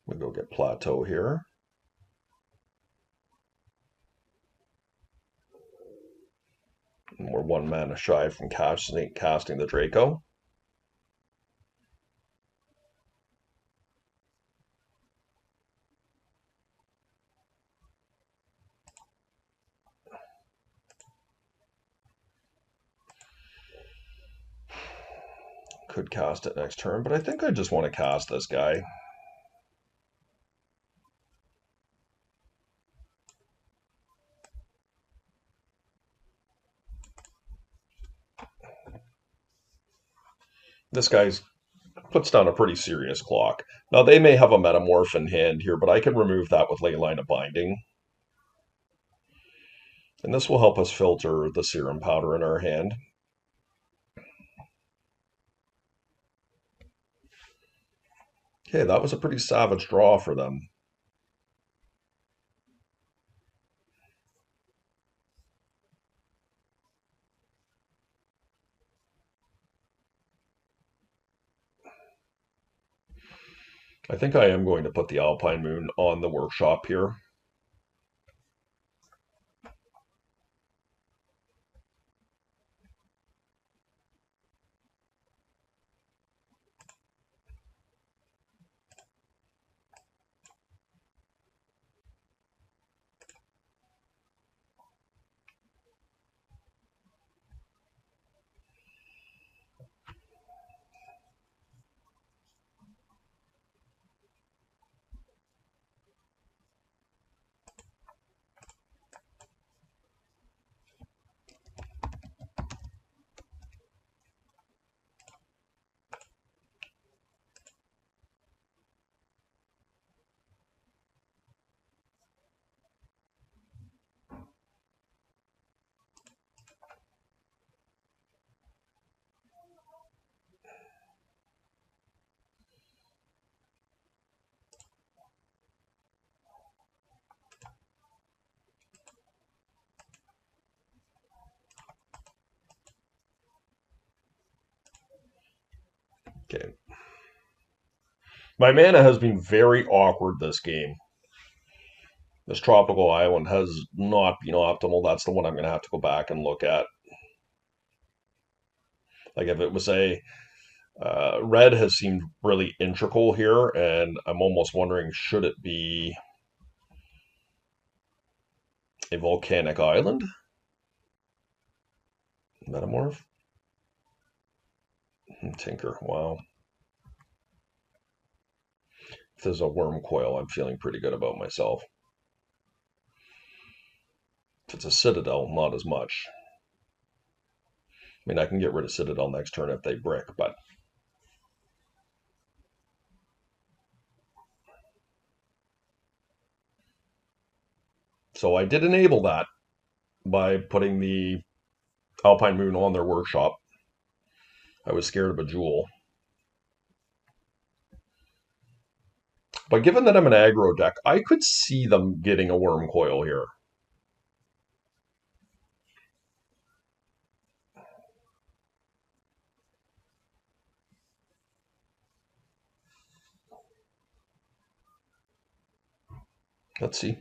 We'll go get Plateau here. And we're 1 mana shy from casting the Draco. Could cast it next turn, but I think I just want to cast this guy. This guy's puts down a pretty serious clock. Now, they may have a Metamorph in hand here, but I can remove that with Leyline of Binding. And this will help us filter the Serum Powder in our hand. Okay, that was a pretty savage draw for them. I think I am going to put the Alpine Moon on the workshop here. Okay. My mana has been very awkward this game. This tropical island has not been optimal. That's the one I'm going to have to go back and look at. Like if it was a red has seemed really integral here, and I'm almost wondering should it be a volcanic island? Metamorph? Tinker, wow. If there's a worm coil, I'm feeling pretty good about myself. If it's a citadel, not as much. I mean, I can get rid of citadel next turn if they brick, but so I did enable that by putting the Alpine Moon on their workshop. I was scared of a Jwuel. But given that I'm an aggro deck, I could see them getting a worm coil here. Let's see.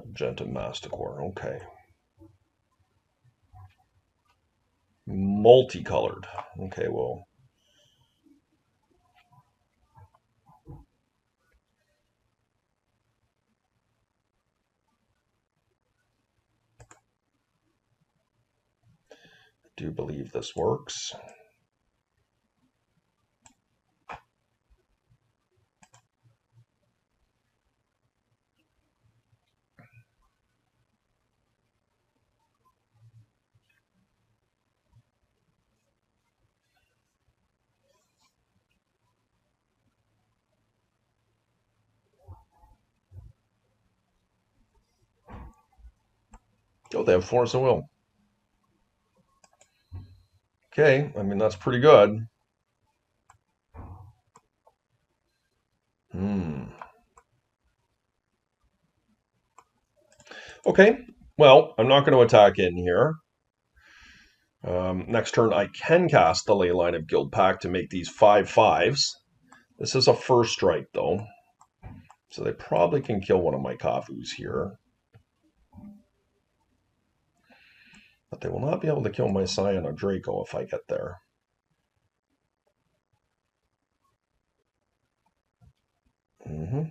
Magenta Masticore, okay. Multicolored. Okay, well. I do believe this works. Oh, they have Force of Will. Okay, I mean, that's pretty good. Okay, well, I'm not going to attack in here. Next turn, I can cast the Leyline of Guildpact to make these 5/5s. This is a first strike, though. So they probably can kill one of my Kafus here. But they will not be able to kill my Scion or Draco if I get there. And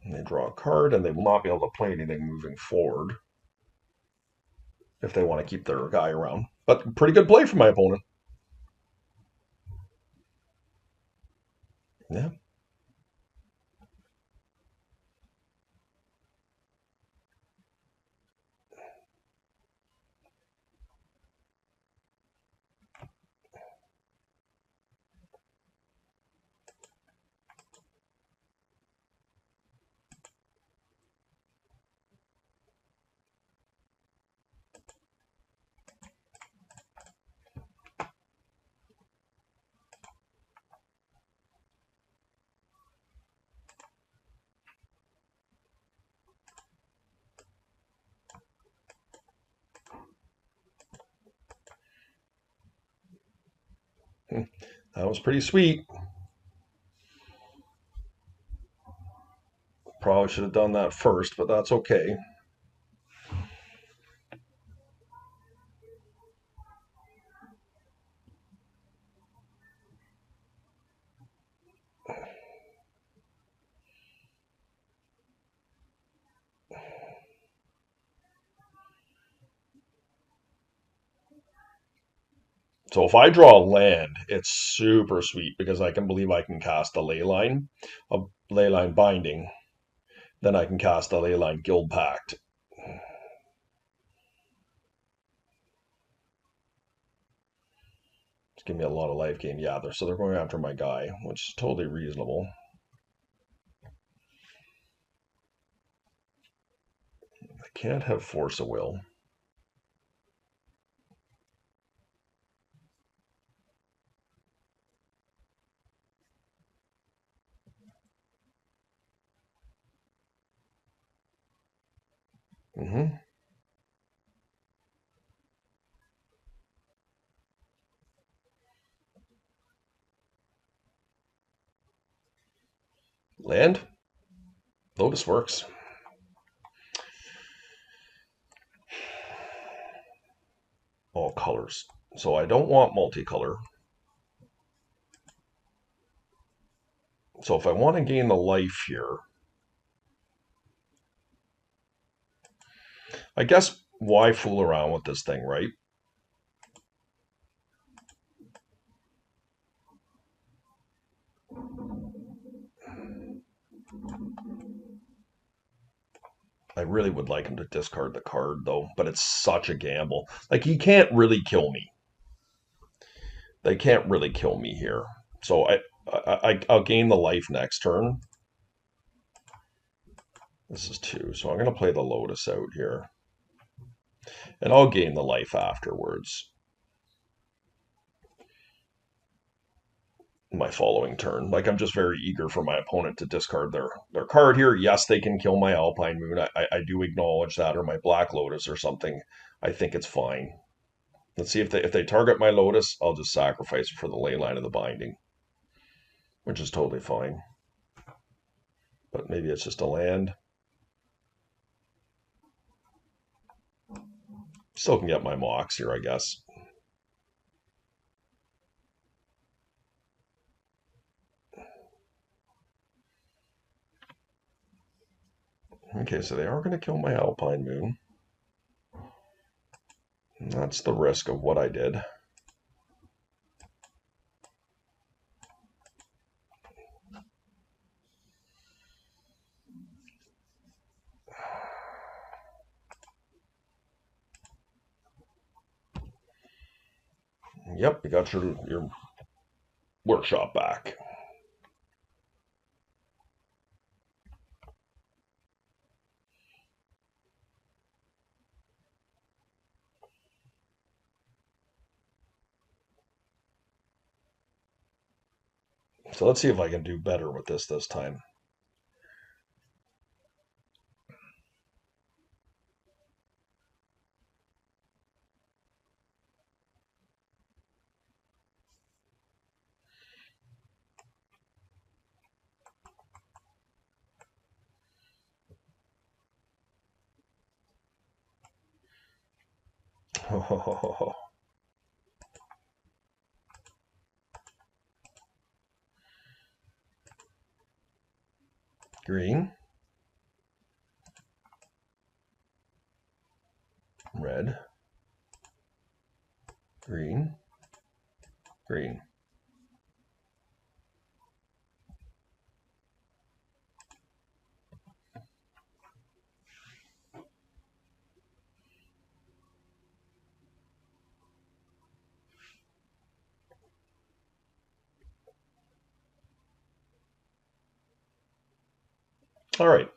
they draw a card, and they will not be able to play anything moving forward if they want to keep their guy around. But pretty good play from my opponent. Yeah. That was pretty sweet. Probably should have done that first, but that's okay. So if I draw land, it's super sweet because I can believe I can cast a Leyline Binding. Then I can cast a Leyline Guildpact. It's giving me a lot of life gain. Yeah, so they're going after my guy, which is totally reasonable. I can't have Force of Will. Mm-hmm. Land. Lotus works. All colors. So I don't want multicolor. So if I want to gain the life here, I guess why fool around with this thing, right? I really would like him to discard the card, though, but it's such a gamble. Like, he can't really kill me. They can't really kill me here. So I'll gain the life next turn. This is 2, so I'm going to play the Lotus out here. And I'll gain the life afterwards. My following turn. Like, I'm just very eager for my opponent to discard their card here. Yes, they can kill my Alpine Moon. I do acknowledge that, or my Black Lotus or something. I think it's fine. Let's see if they target my Lotus, I'll just sacrifice it for the Leyline of the Binding, which is totally fine. But maybe it's just a land. Still can get my Mox here, I guess. Okay, so they are going to kill my Alpine Moon. And that's the risk of what I did. Yep, you got your workshop back. So let's see if I can do better with this time. Green. Red. Green. Green. All right.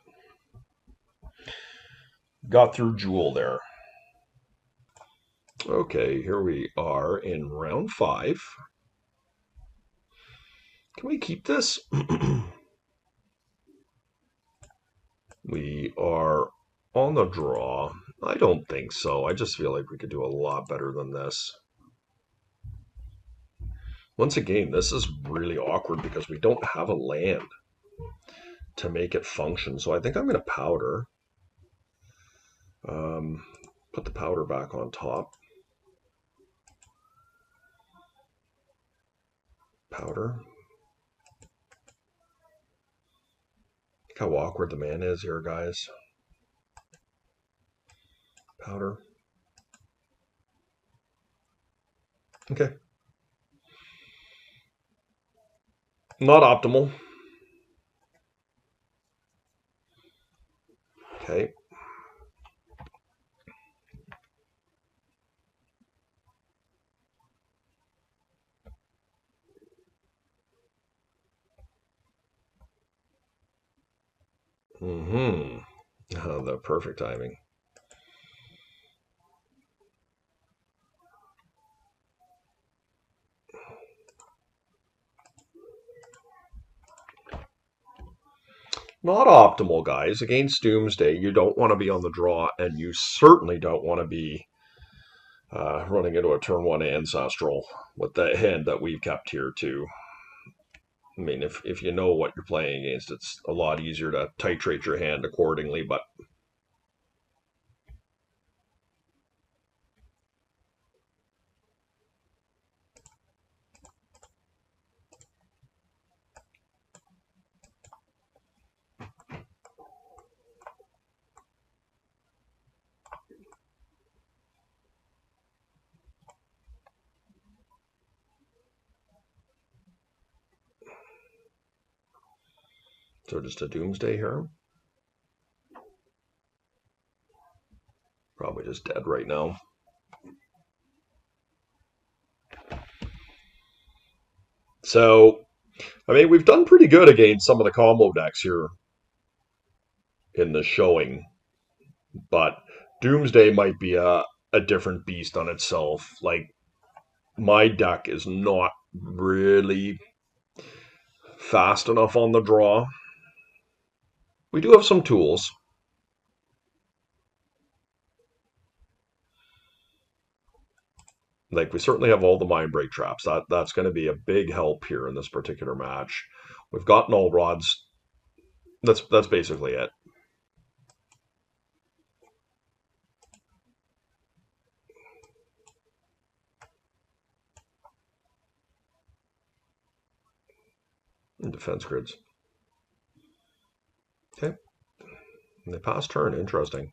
Got through Jwuel there. Okay, here we are in round 5. Can we keep this? We are on the draw. I don't think so. I just feel like we could do a lot better than this. Once again, this is really awkward because we don't have a land to make it function. So I think I'm going to powder. Put the powder back on top. Powder. Look how awkward the man is here, guys. Powder. Okay. Not optimal. Okay. Oh, the perfect timing. Not optimal, guys. Against Doomsday, you don't want to be on the draw, and you certainly don't want to be running into a turn 1 Ancestral with the hand that we've kept here, too. I mean, if you know what you're playing against, it's a lot easier to titrate your hand accordingly, but so just a Doomsday here. Probably just dead right now. So, I mean, we've done pretty good against some of the combo decks here in the showing, but Doomsday might be a different beast on itself. Like, my deck is not really fast enough on the draw. We do have some tools. Like, we certainly have all the Mind Break traps. That's going to be a big help here in this particular match. We've got Null Rods. That's basically it. And defense grids. Okay. And they pass turn. Interesting.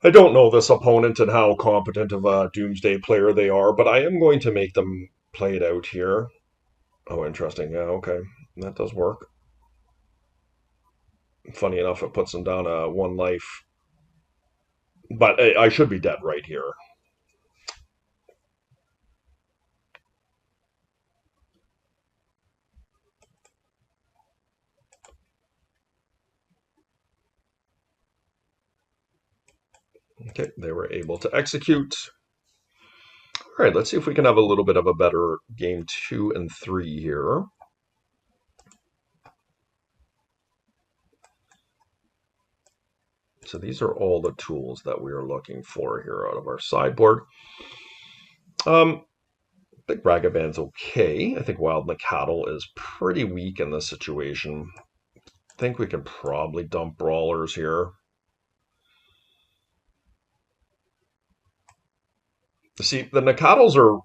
I don't know this opponent and how competent of a Doomsday player they are, but I am going to make them play it out here. Oh, interesting. Yeah, okay. That does work. Funny enough, it puts them down to 1 life. But I should be dead right here. Okay, they were able to execute. All right, let's see if we can have a little bit of a better game 2 and 3 here. So these are all the tools that we are looking for here out of our sideboard. I think Ragaband's okay. I think Wild Nacatl is pretty weak in this situation. I think we can probably dump Brawlers here. See, the Nacatls are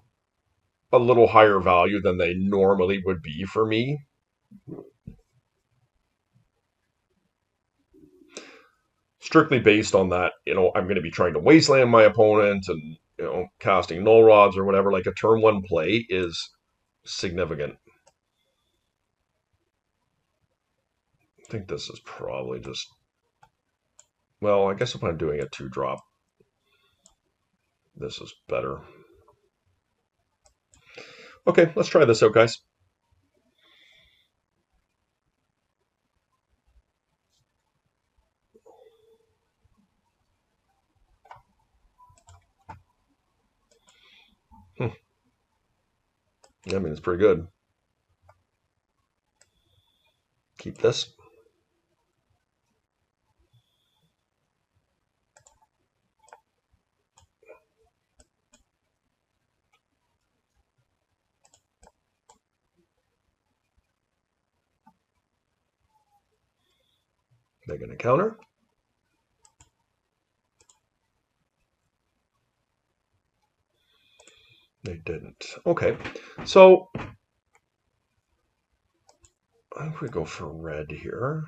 a little higher value than they normally would be for me. Strictly based on that, I'm going to be trying to wasteland my opponent and, casting Null Rods or whatever. Like, a turn 1 play is significant. I think this is probably just, well, I guess if I'm doing a 2-drop, this is better. Okay, let's try this out, guys. I mean, it's pretty good. Keep this. They're going to counter. They didn't. Okay, so I think we go for red here.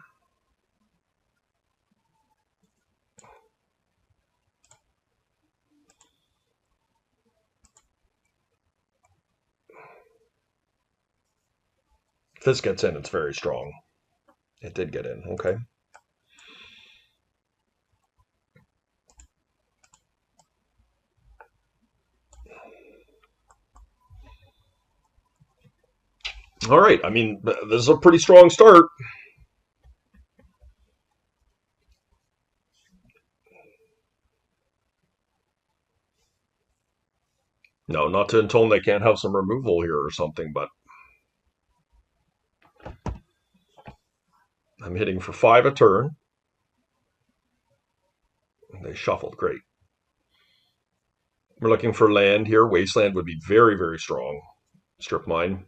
If this gets in, it's very strong. It did get in. Okay. All right. I mean, this is a pretty strong start. No, not to intone they can't have some removal here or something, but I'm hitting for 5 a turn. They shuffled. Great. We're looking for land here. Wasteland would be very, very strong. Strip mine.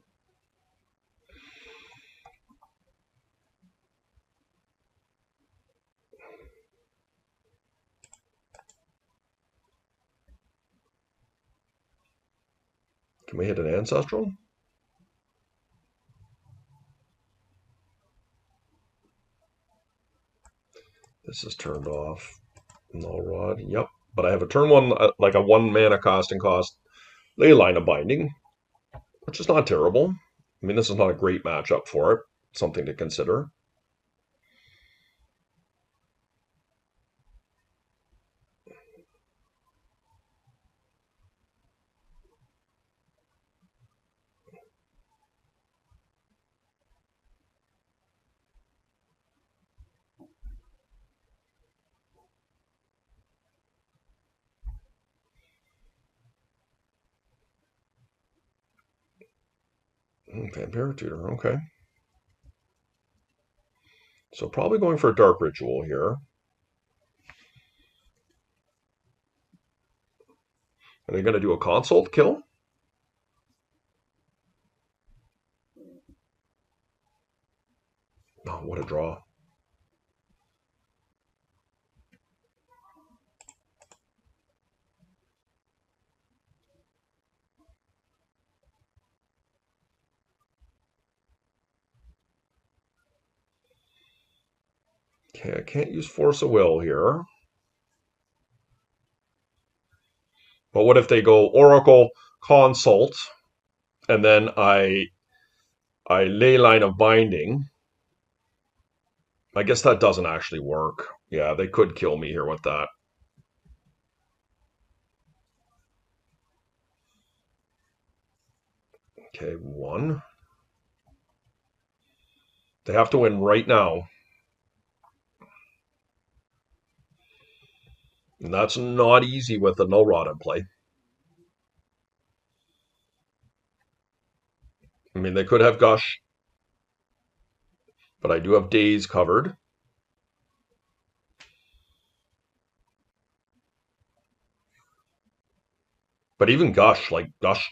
Can we hit an ancestral? This is turned off. Null Rod. Yep. But I have a turn 1, like a 1 mana casting cost, Leyline of Binding, which is not terrible. I mean, this is not a great matchup for it. Something to consider. Vampire Tutor. Okay. So probably going for a Dark Ritual here. Are they going to do a consult kill? Oh, what a draw. Okay, I can't use Force of Will here. But what if they go Oracle, Consult, and then I Leyline of Binding? I guess that doesn't actually work. Yeah, they could kill me here with that. Okay, 1. They have to win right now. And that's not easy with the Null Rod in play. I mean, they could have Gush, but I do have Daze covered. But even Gush, like Gush,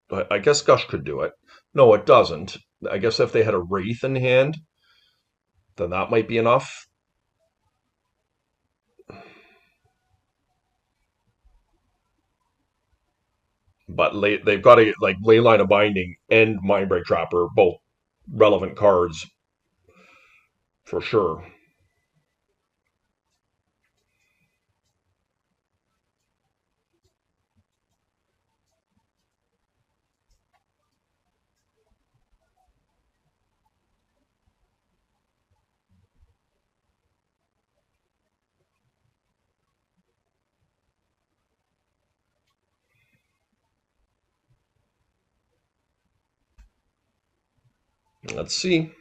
I guess Gush could do it. No, it doesn't. I guess if they had a Wraith in hand, then that might be enough. But they've got to, like, Leyline of Binding and Mindbreak Trapper, both relevant cards for sure. Let's see.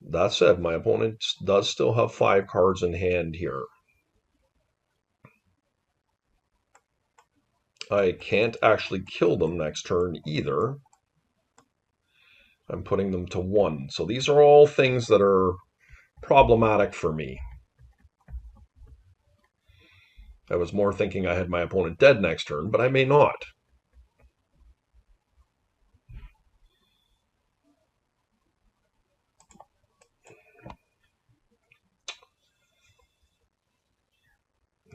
That said, my opponent does still have 5 cards in hand here. I can't actually kill them next turn either. I'm putting them to 1. So these are all things that are problematic for me. I was more thinking I had my opponent dead next turn, but I may not.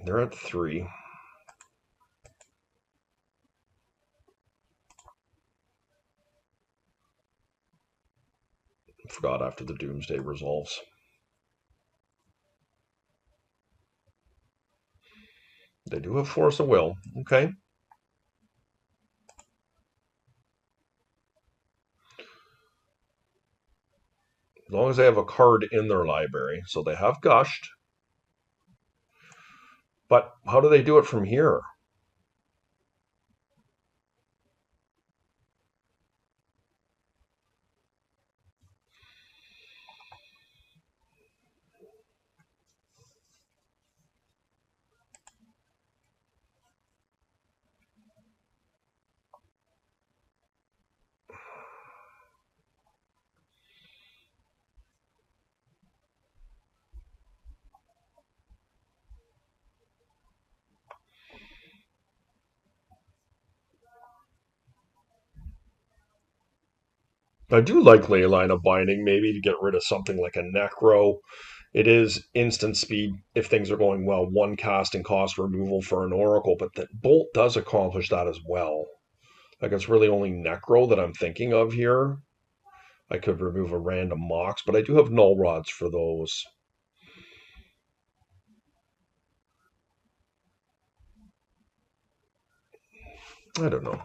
They're at 3. Forgot after the Doomsday resolves. They do have Force of Will. Okay. As long as they have a card in their library. So they have Gushed. But how do they do it from here? I do like Leyline of Binding, maybe to get rid of something like a Necro. It is instant speed if things are going well, 1 casting cost removal for an Oracle, but the Bolt does accomplish that as well. Like, it's really only Necro that I'm thinking of here. I could remove a random Mox, but I do have Null Rods for those. I don't know.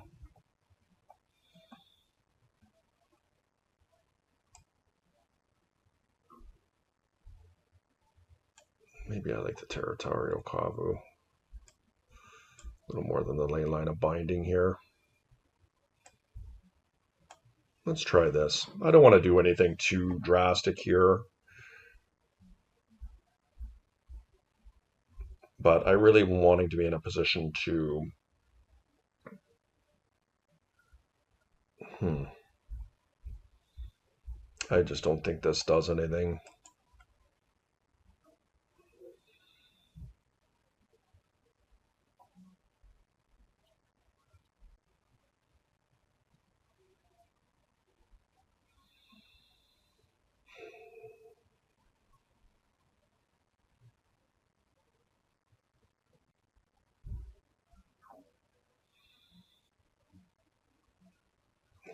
Maybe I like the Territorial Kavu. A little more than the Leyline of Binding here. Let's try this. I don't want to do anything too drastic here. But I really wanting to be in a position to... I just don't think this does anything.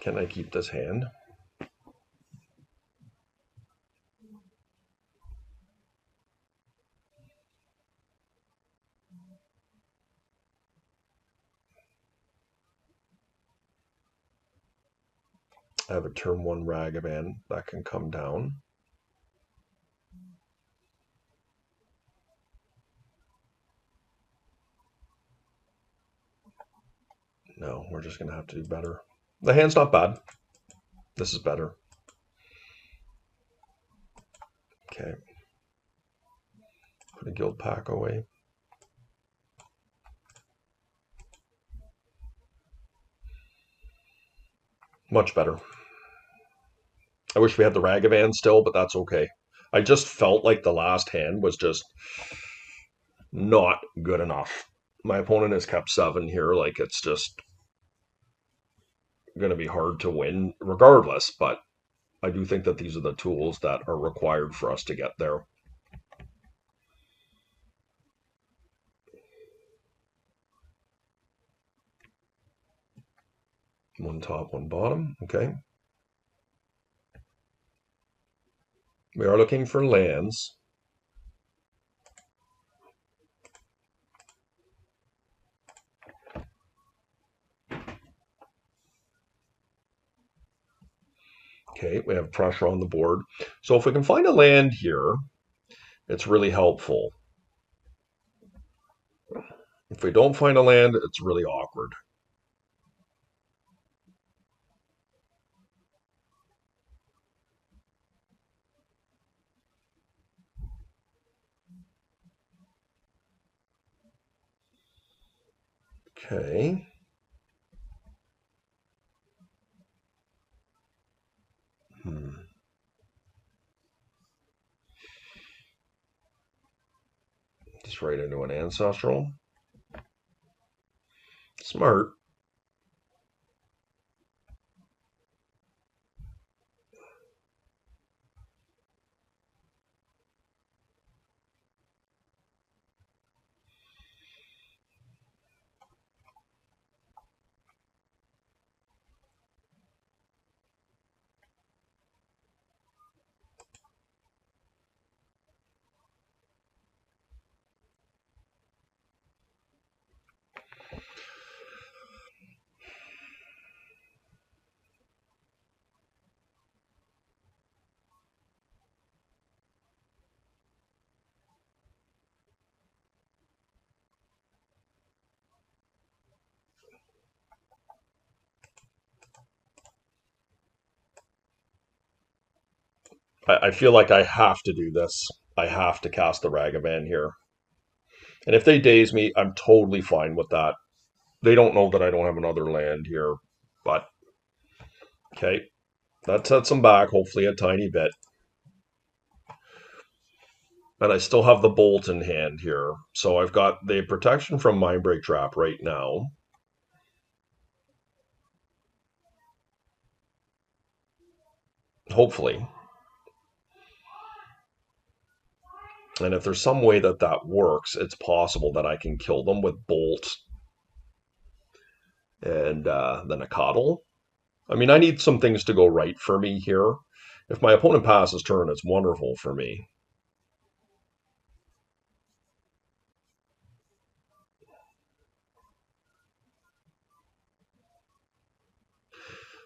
Can I keep this hand? I have a turn 1 Ragavan that can come down. No, we're just going to have to do better. The hand's not bad. This is better. Okay. Put a Guildpact away. Much better. I wish we had the Ragavan still, but that's okay. I just felt like the last hand was just not good enough. My opponent has kept 7 here. Like, it's just going to be hard to win regardless, but I do think that these are the tools that are required for us to get there. One top, one bottom. Okay. We are looking for lands. Okay, we have pressure on the board. So if we can find a land here, it's really helpful. If we don't find a land, it's really awkward. Okay. Just right into an ancestral. Smart. I feel like I have to do this. I have to cast the Ragavan here. And if they daze me, I'm totally fine with that. They don't know that I don't have another land here. But, okay. That sets them back, hopefully a tiny bit. And I still have the Bolt in hand here. So I've got the protection from Mindbreak Trap right now. Hopefully. And if there's some way that that works, it's possible that I can kill them with Bolt and then a Coddle. I mean, I need some things to go right for me here. If my opponent passes turn, it's wonderful for me.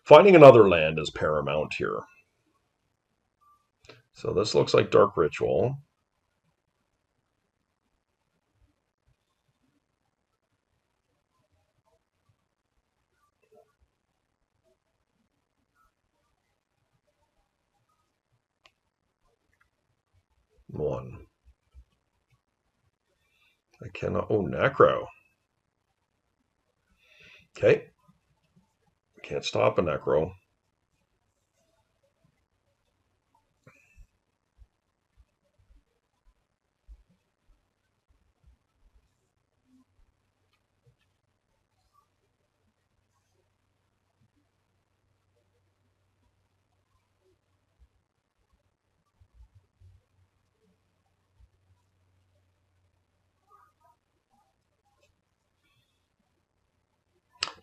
Finding another land is paramount here. So this looks like Dark Ritual. One. I cannot. Oh, Necro. Okay. Can't stop a Necro.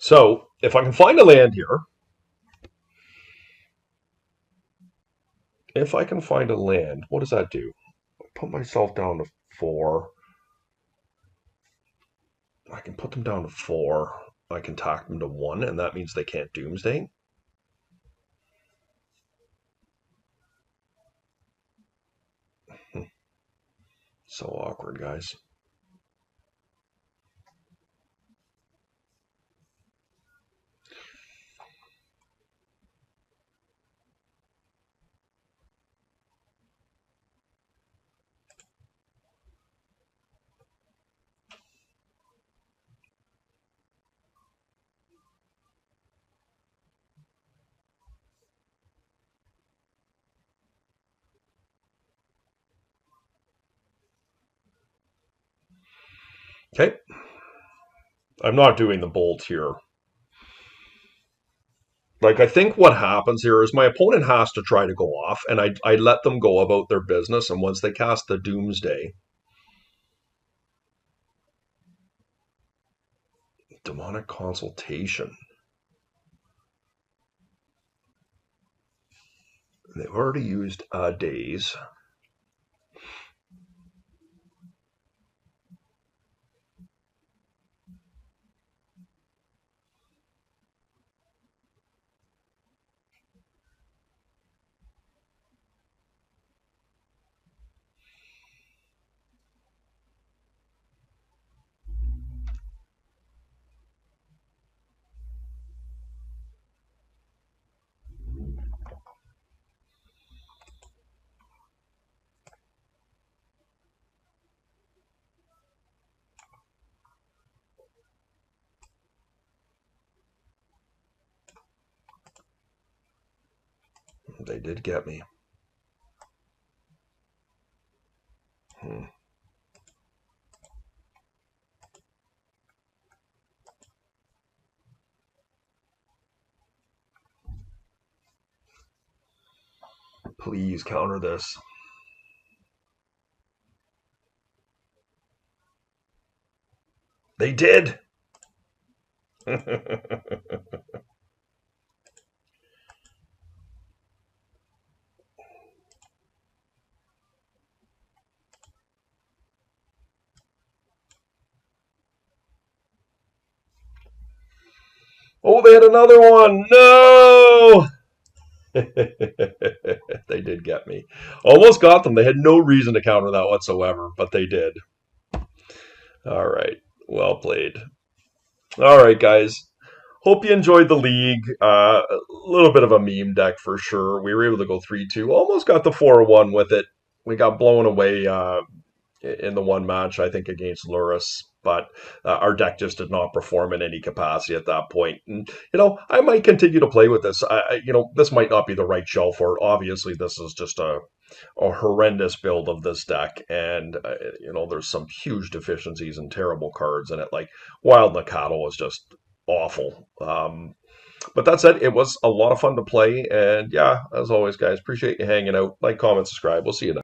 So if I can find a land here, if I can find a land, what does that do? Put myself down to 4. I can put them down to 4. I can tack them to 1, and that means they can't Doomsday. So awkward, guys. Okay. I'm not doing the Bolt here. Like, I think what happens here is my opponent has to try to go off, and I let them go about their business, and once they cast the Doomsday, Demonic Consultation. They've already used Daze. They did get me. Please counter this. They did! Oh, they had another one! No! They did get me. Almost got them. They had no reason to counter that whatsoever, but they did. All right. Well played. All right, guys. Hope you enjoyed the league. A little bit of a meme deck for sure. We were able to go 3-2. Almost got the 4-1 with it. We got blown away in the one match, I think, against Lurrus. But our deck just did not perform in any capacity at that point. And, I might continue to play with this. This might not be the right shell for it. Obviously, this is just a horrendous build of this deck. And, there's some huge deficiencies and terrible cards in it. Like, Wild Nakato was just awful. But that said, it was a lot of fun to play. And, yeah, as always, guys, appreciate you hanging out. Like, comment, subscribe. We'll see you next time.